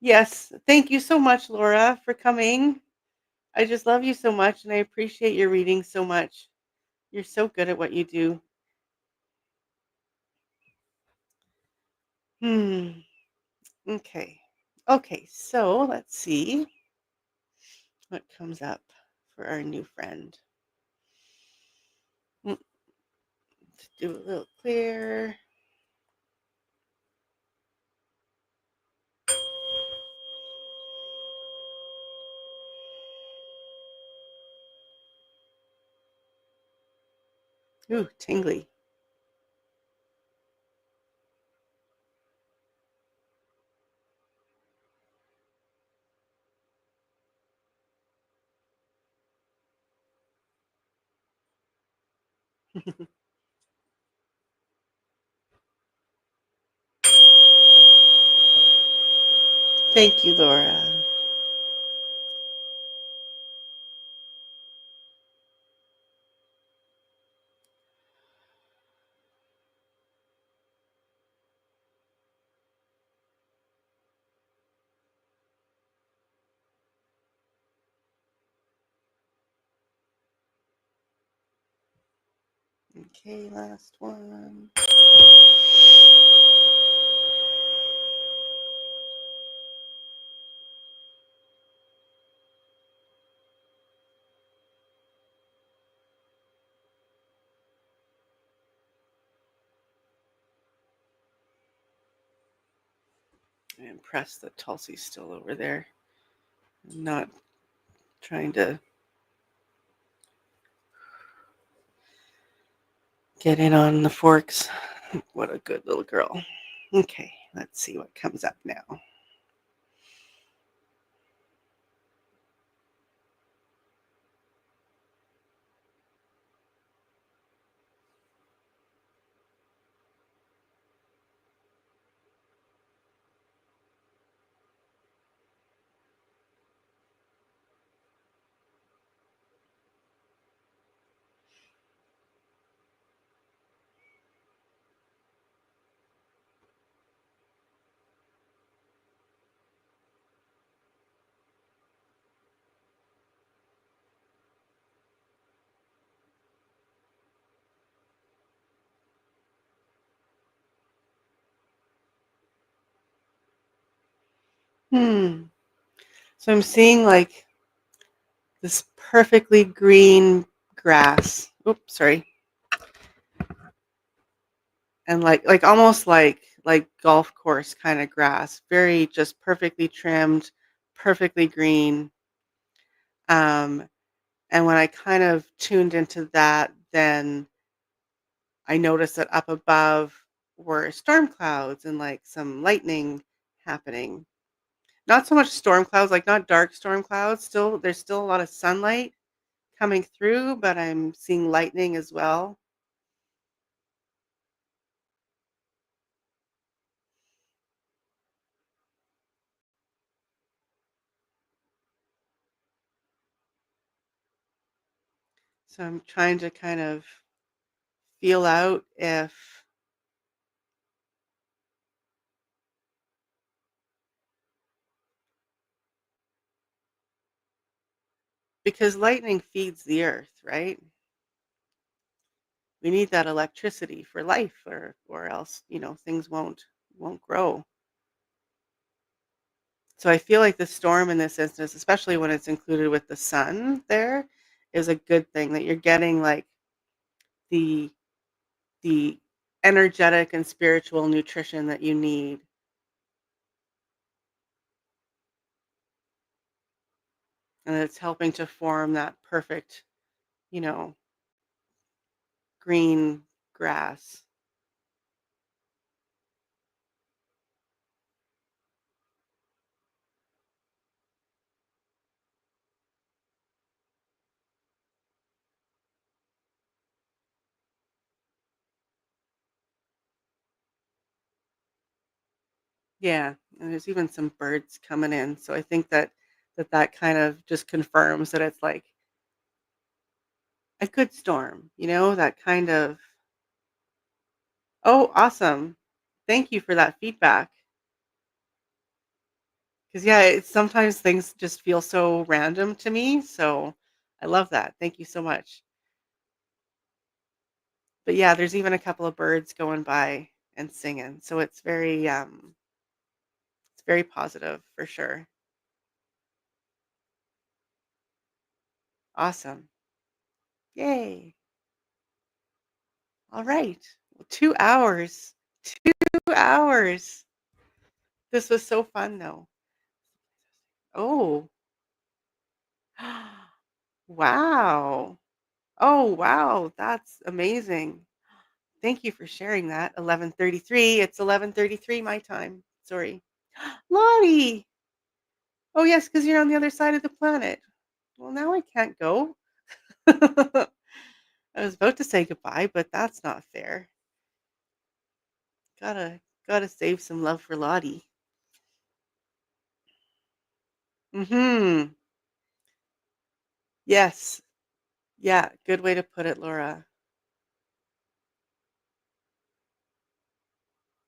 Yes. Thank you so much, Laura, for coming. I just love you so much and I appreciate your reading so much. You're so good at what you do. Hmm. Okay. Okay. So let's see what comes up for our new friend. Let's do a little clear. Ooh, tingly. Thank you, Laura. Okay, last one. I'm impressed that Tulsi's still over there. I'm not trying to get in on the forks. What a good little girl. Okay, let's see what comes up now. Hmm. So I'm seeing like this perfectly green grass. Oops, sorry. And like almost like golf course kind of grass, very just perfectly trimmed, perfectly green. Um, and when I kind of tuned into that, then I noticed that up above were storm clouds and like some lightning happening. Not so much storm clouds, like not dark storm clouds. Still, there's still a lot of sunlight coming through, but I'm seeing lightning as well. So I'm trying to kind of feel out if because lightning feeds the earth, right? We need that electricity for life or else, things won't grow. So I feel like the storm in this instance, especially when it's included with the sun there, is a good thing that you're getting like the the energetic and spiritual nutrition that you need. And it's helping to form that perfect, you know, green grass. Yeah, and there's even some birds coming in. So I think that kind of just confirms that it's like a good storm, that kind of oh, awesome. Thank you for that feedback. Because yeah, it's sometimes things just feel so random to me. So I love that. Thank you so much. But yeah, there's even a couple of birds going by and singing. So it's very positive for sure. Awesome. Yay. All right. Well, 2 hours. 2 hours. This was so fun though. Oh. Wow. Oh, wow. That's amazing. Thank you for sharing that. 11:33. It's 11:33 my time. Sorry. Lottie. Oh, yes, because you're on the other side of the planet. Well, now I can't go. I was about to say goodbye, but that's not fair. Gotta save some love for Lottie. Mhm. Yes. Yeah, good way to put it, Laura.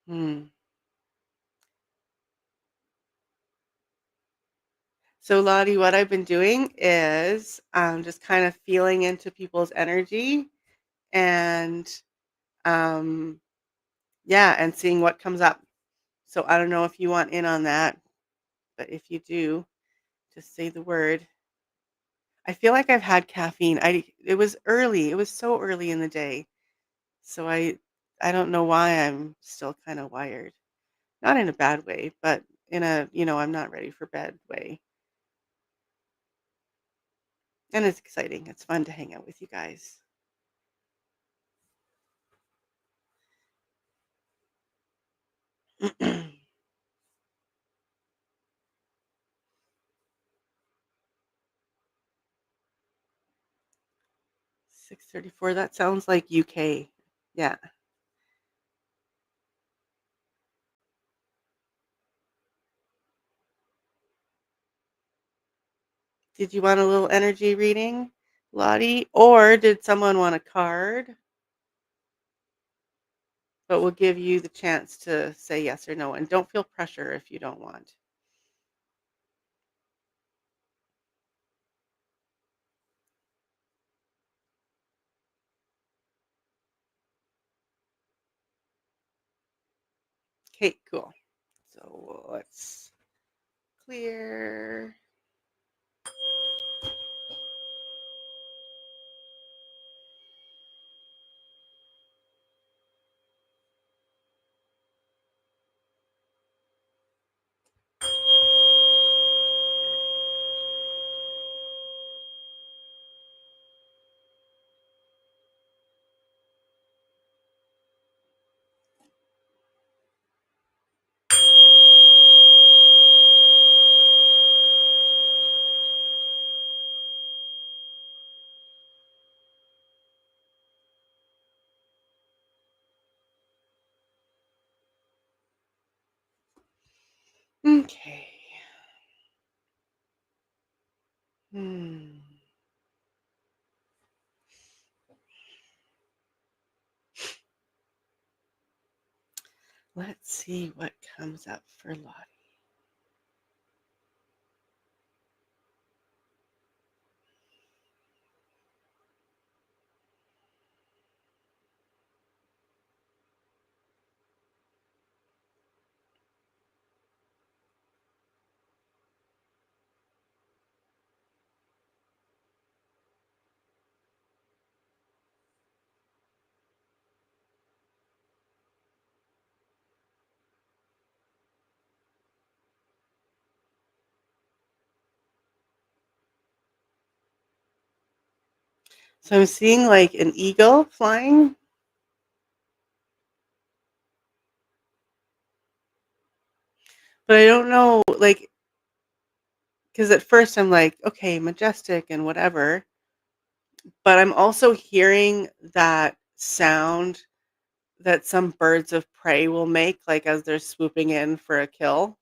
Hmm. So, Lottie, what I've been doing is just kind of feeling into people's energy and, um, yeah, and seeing what comes up. So I don't know if you want in on that, but if you do, just say the word. I feel like I've had caffeine. I It was early. It was so early in the day. So I don't know why I'm still kind of wired. Not in a bad way, but in a, I'm not ready for bed way. And it's exciting. It's fun to hang out with you guys. Six 6:34. That sounds like UK. Yeah. Did you want a little energy reading, Lottie? Or did someone want a card? But we'll give you the chance to say yes or no. And don't feel pressure if you don't want. Okay, cool. So let's clear. Okay. Hmm. Let's see what comes up for Lottie. So I'm seeing like an eagle flying, but I don't know, like, because at first I'm like, okay, majestic and whatever, but I'm also hearing that sound that some birds of prey will make, like as they're swooping in for a kill.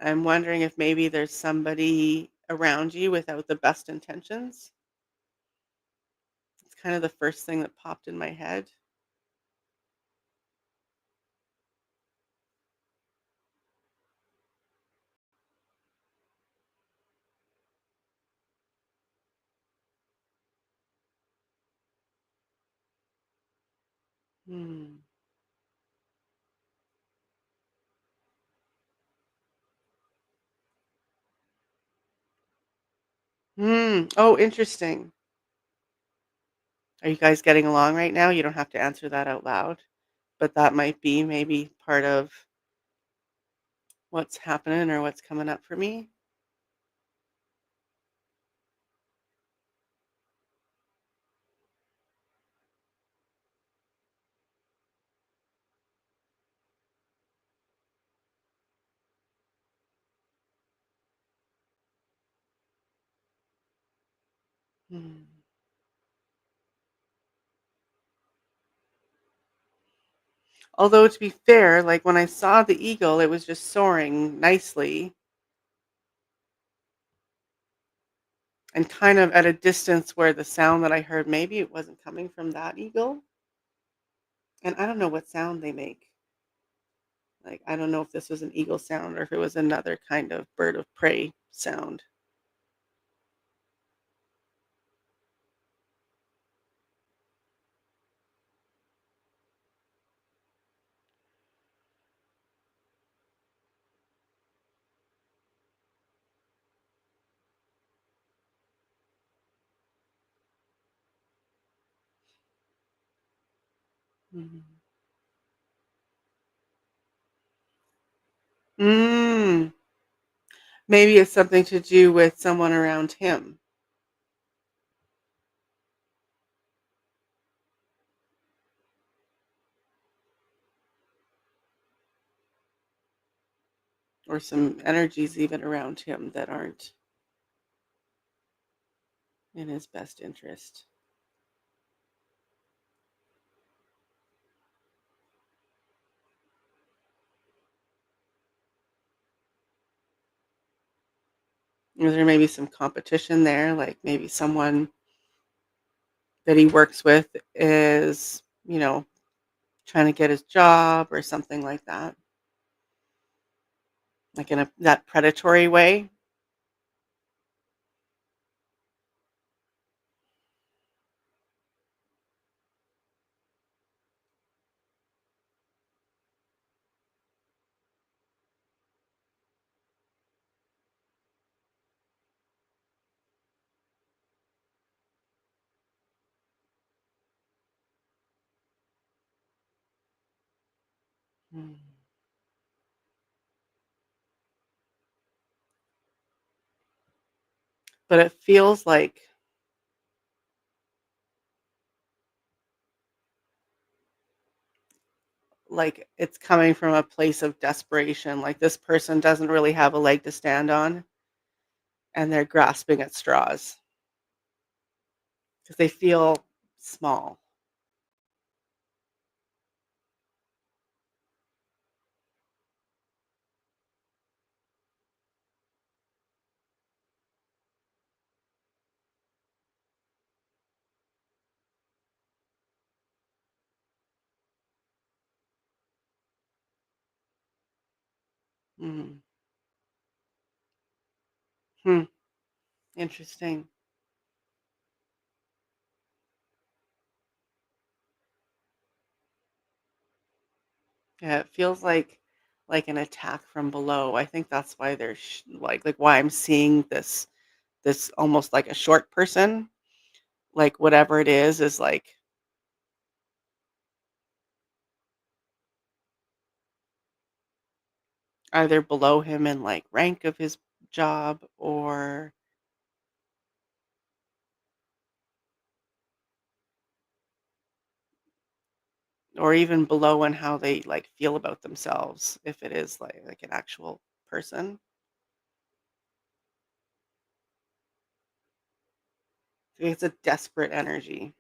I'm wondering if maybe there's somebody around you without the best intentions. It's kind of the first thing that popped in my head. Hmm. Hmm. Oh, interesting. Are you guys getting along right now? You don't have to answer that out loud, but that might be maybe part of what's happening or what's coming up for me. Hmm. Although to be fair, like when I saw the eagle, it was just soaring nicely and kind of at a distance where the sound that I heard, maybe it wasn't coming from that eagle. And I don't know what sound they make. Like, I don't know if this was an eagle sound or if it was another kind of bird of prey sound. Mhm. Mm, maybe it's something to do with someone around him or some energies even around him that aren't in his best interest. Is there maybe some competition there? Like maybe someone that he works with is, trying to get his job or something like that, like in that predatory way. Mm. But it feels like it's coming from a place of desperation. Like this person doesn't really have a leg to stand on and they're grasping at straws because they feel small. Mm. Hmm. Interesting. Yeah, it feels like an attack from below. I think that's why there's like why I'm seeing this almost like a short person, like whatever it is like either below him in like rank of his job or even below in how they like feel about themselves if it is like an actual person. It's a desperate energy.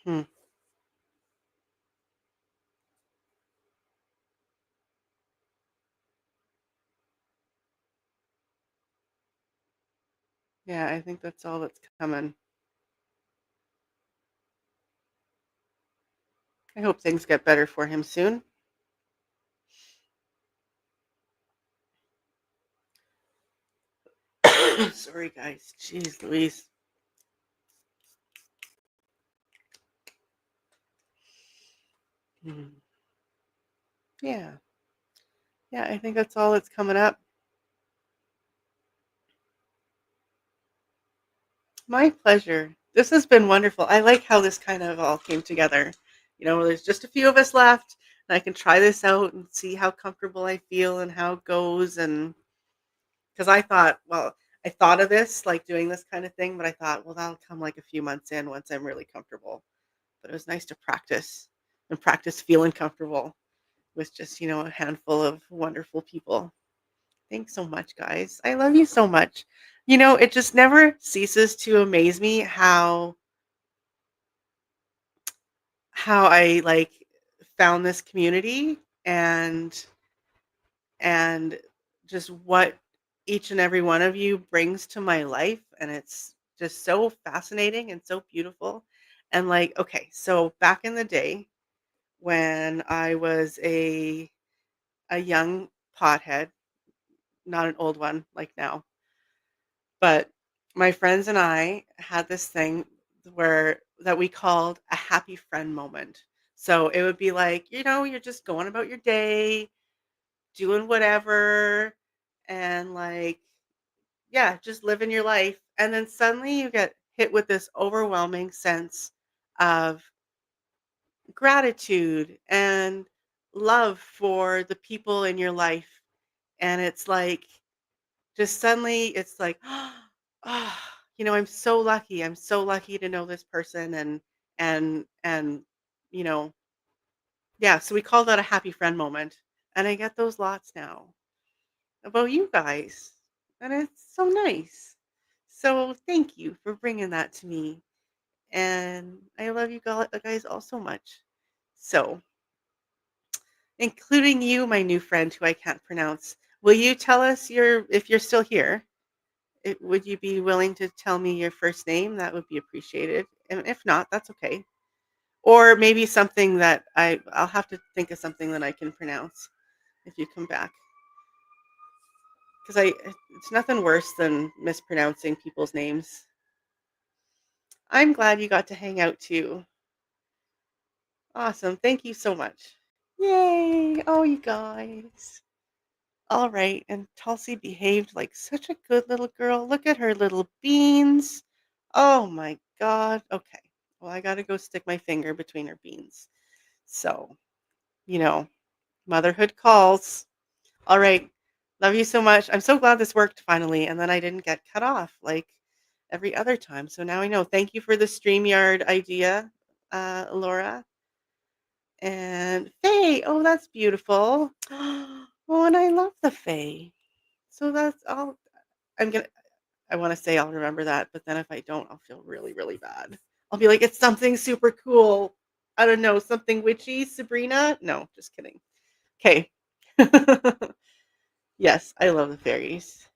Hmm. Yeah, I think that's all that's coming. I hope things get better for him soon. Sorry, guys. Jeez Louise. Hmm. Yeah. Yeah, I think that's all that's coming up. My pleasure. This has been wonderful. I like how this kind of all came together. There's just a few of us left, and I can try this out and see how comfortable I feel and how it goes. And because I thought of this, like doing this kind of thing, but I thought, well, that'll come like a few months in once I'm really comfortable. But it was nice to practice and practice feeling comfortable with just, a handful of wonderful people. Thanks so much, guys. I love you so much. It just never ceases to amaze me how I, like, found this community and and just what each and every one of you brings to my life, and it's just so fascinating and so beautiful. And, like, okay, so back in the day when I was a young pothead, not an old one like now, but my friends and I had this thing where that we called a happy friend moment. So it would be like, you're just going about your day, doing whatever, and like, yeah, just living your life. And then suddenly you get hit with this overwhelming sense of gratitude and love for the people in your life. And it's like, just suddenly it's like, oh, I'm so lucky. I'm so lucky to know this person and you know, yeah, so we call that a happy friend moment. And I get those lots now about you guys. And it's so nice. So thank you for bringing that to me. And I love you guys all so much. So, including you, my new friend who I can't pronounce. Will you tell us if you're still here? Would you be willing to tell me your first name? That would be appreciated. And if not, that's okay. Or maybe something that I'll have to think of something that I can pronounce if you come back. Because it's nothing worse than mispronouncing people's names. I'm glad you got to hang out too. Awesome. Thank you so much. Yay. Oh, you guys. All right. And Tulsi behaved like such a good little girl. Look at her little beans. Oh my God. Okay. Well, I got to go stick my finger between her beans. So, you know, motherhood calls. All right. Love you so much. I'm so glad this worked finally. And then I didn't get cut off like every other time. So now I know. Thank you for the StreamYard idea, Laura. And Faye. Oh, that's beautiful. Oh, and I love the Faye. So that's all. I'm gonna I wanna say I'll remember that, but then if I don't, I'll feel really, really bad. I'll be like, "It's something super cool." I don't know, something witchy, Sabrina? No, just kidding. Okay. Yes, I love the fairies.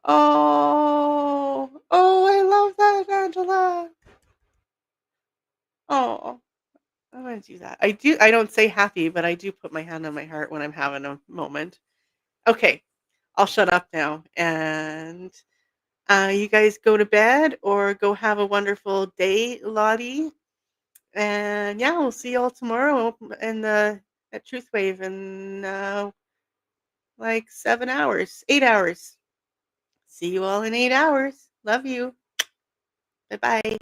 Oh. Oh, I love that, Angela. Oh, I'm gonna do that. I don't say happy, but I do put my hand on my heart when I'm having a moment. Okay, I'll shut up now, and you guys go to bed or go have a wonderful day, Lottie. And yeah, we'll see y'all tomorrow in the at Truth Wave in like 7 hours, 8 hours. See you all in 8 hours. Love you. Bye bye.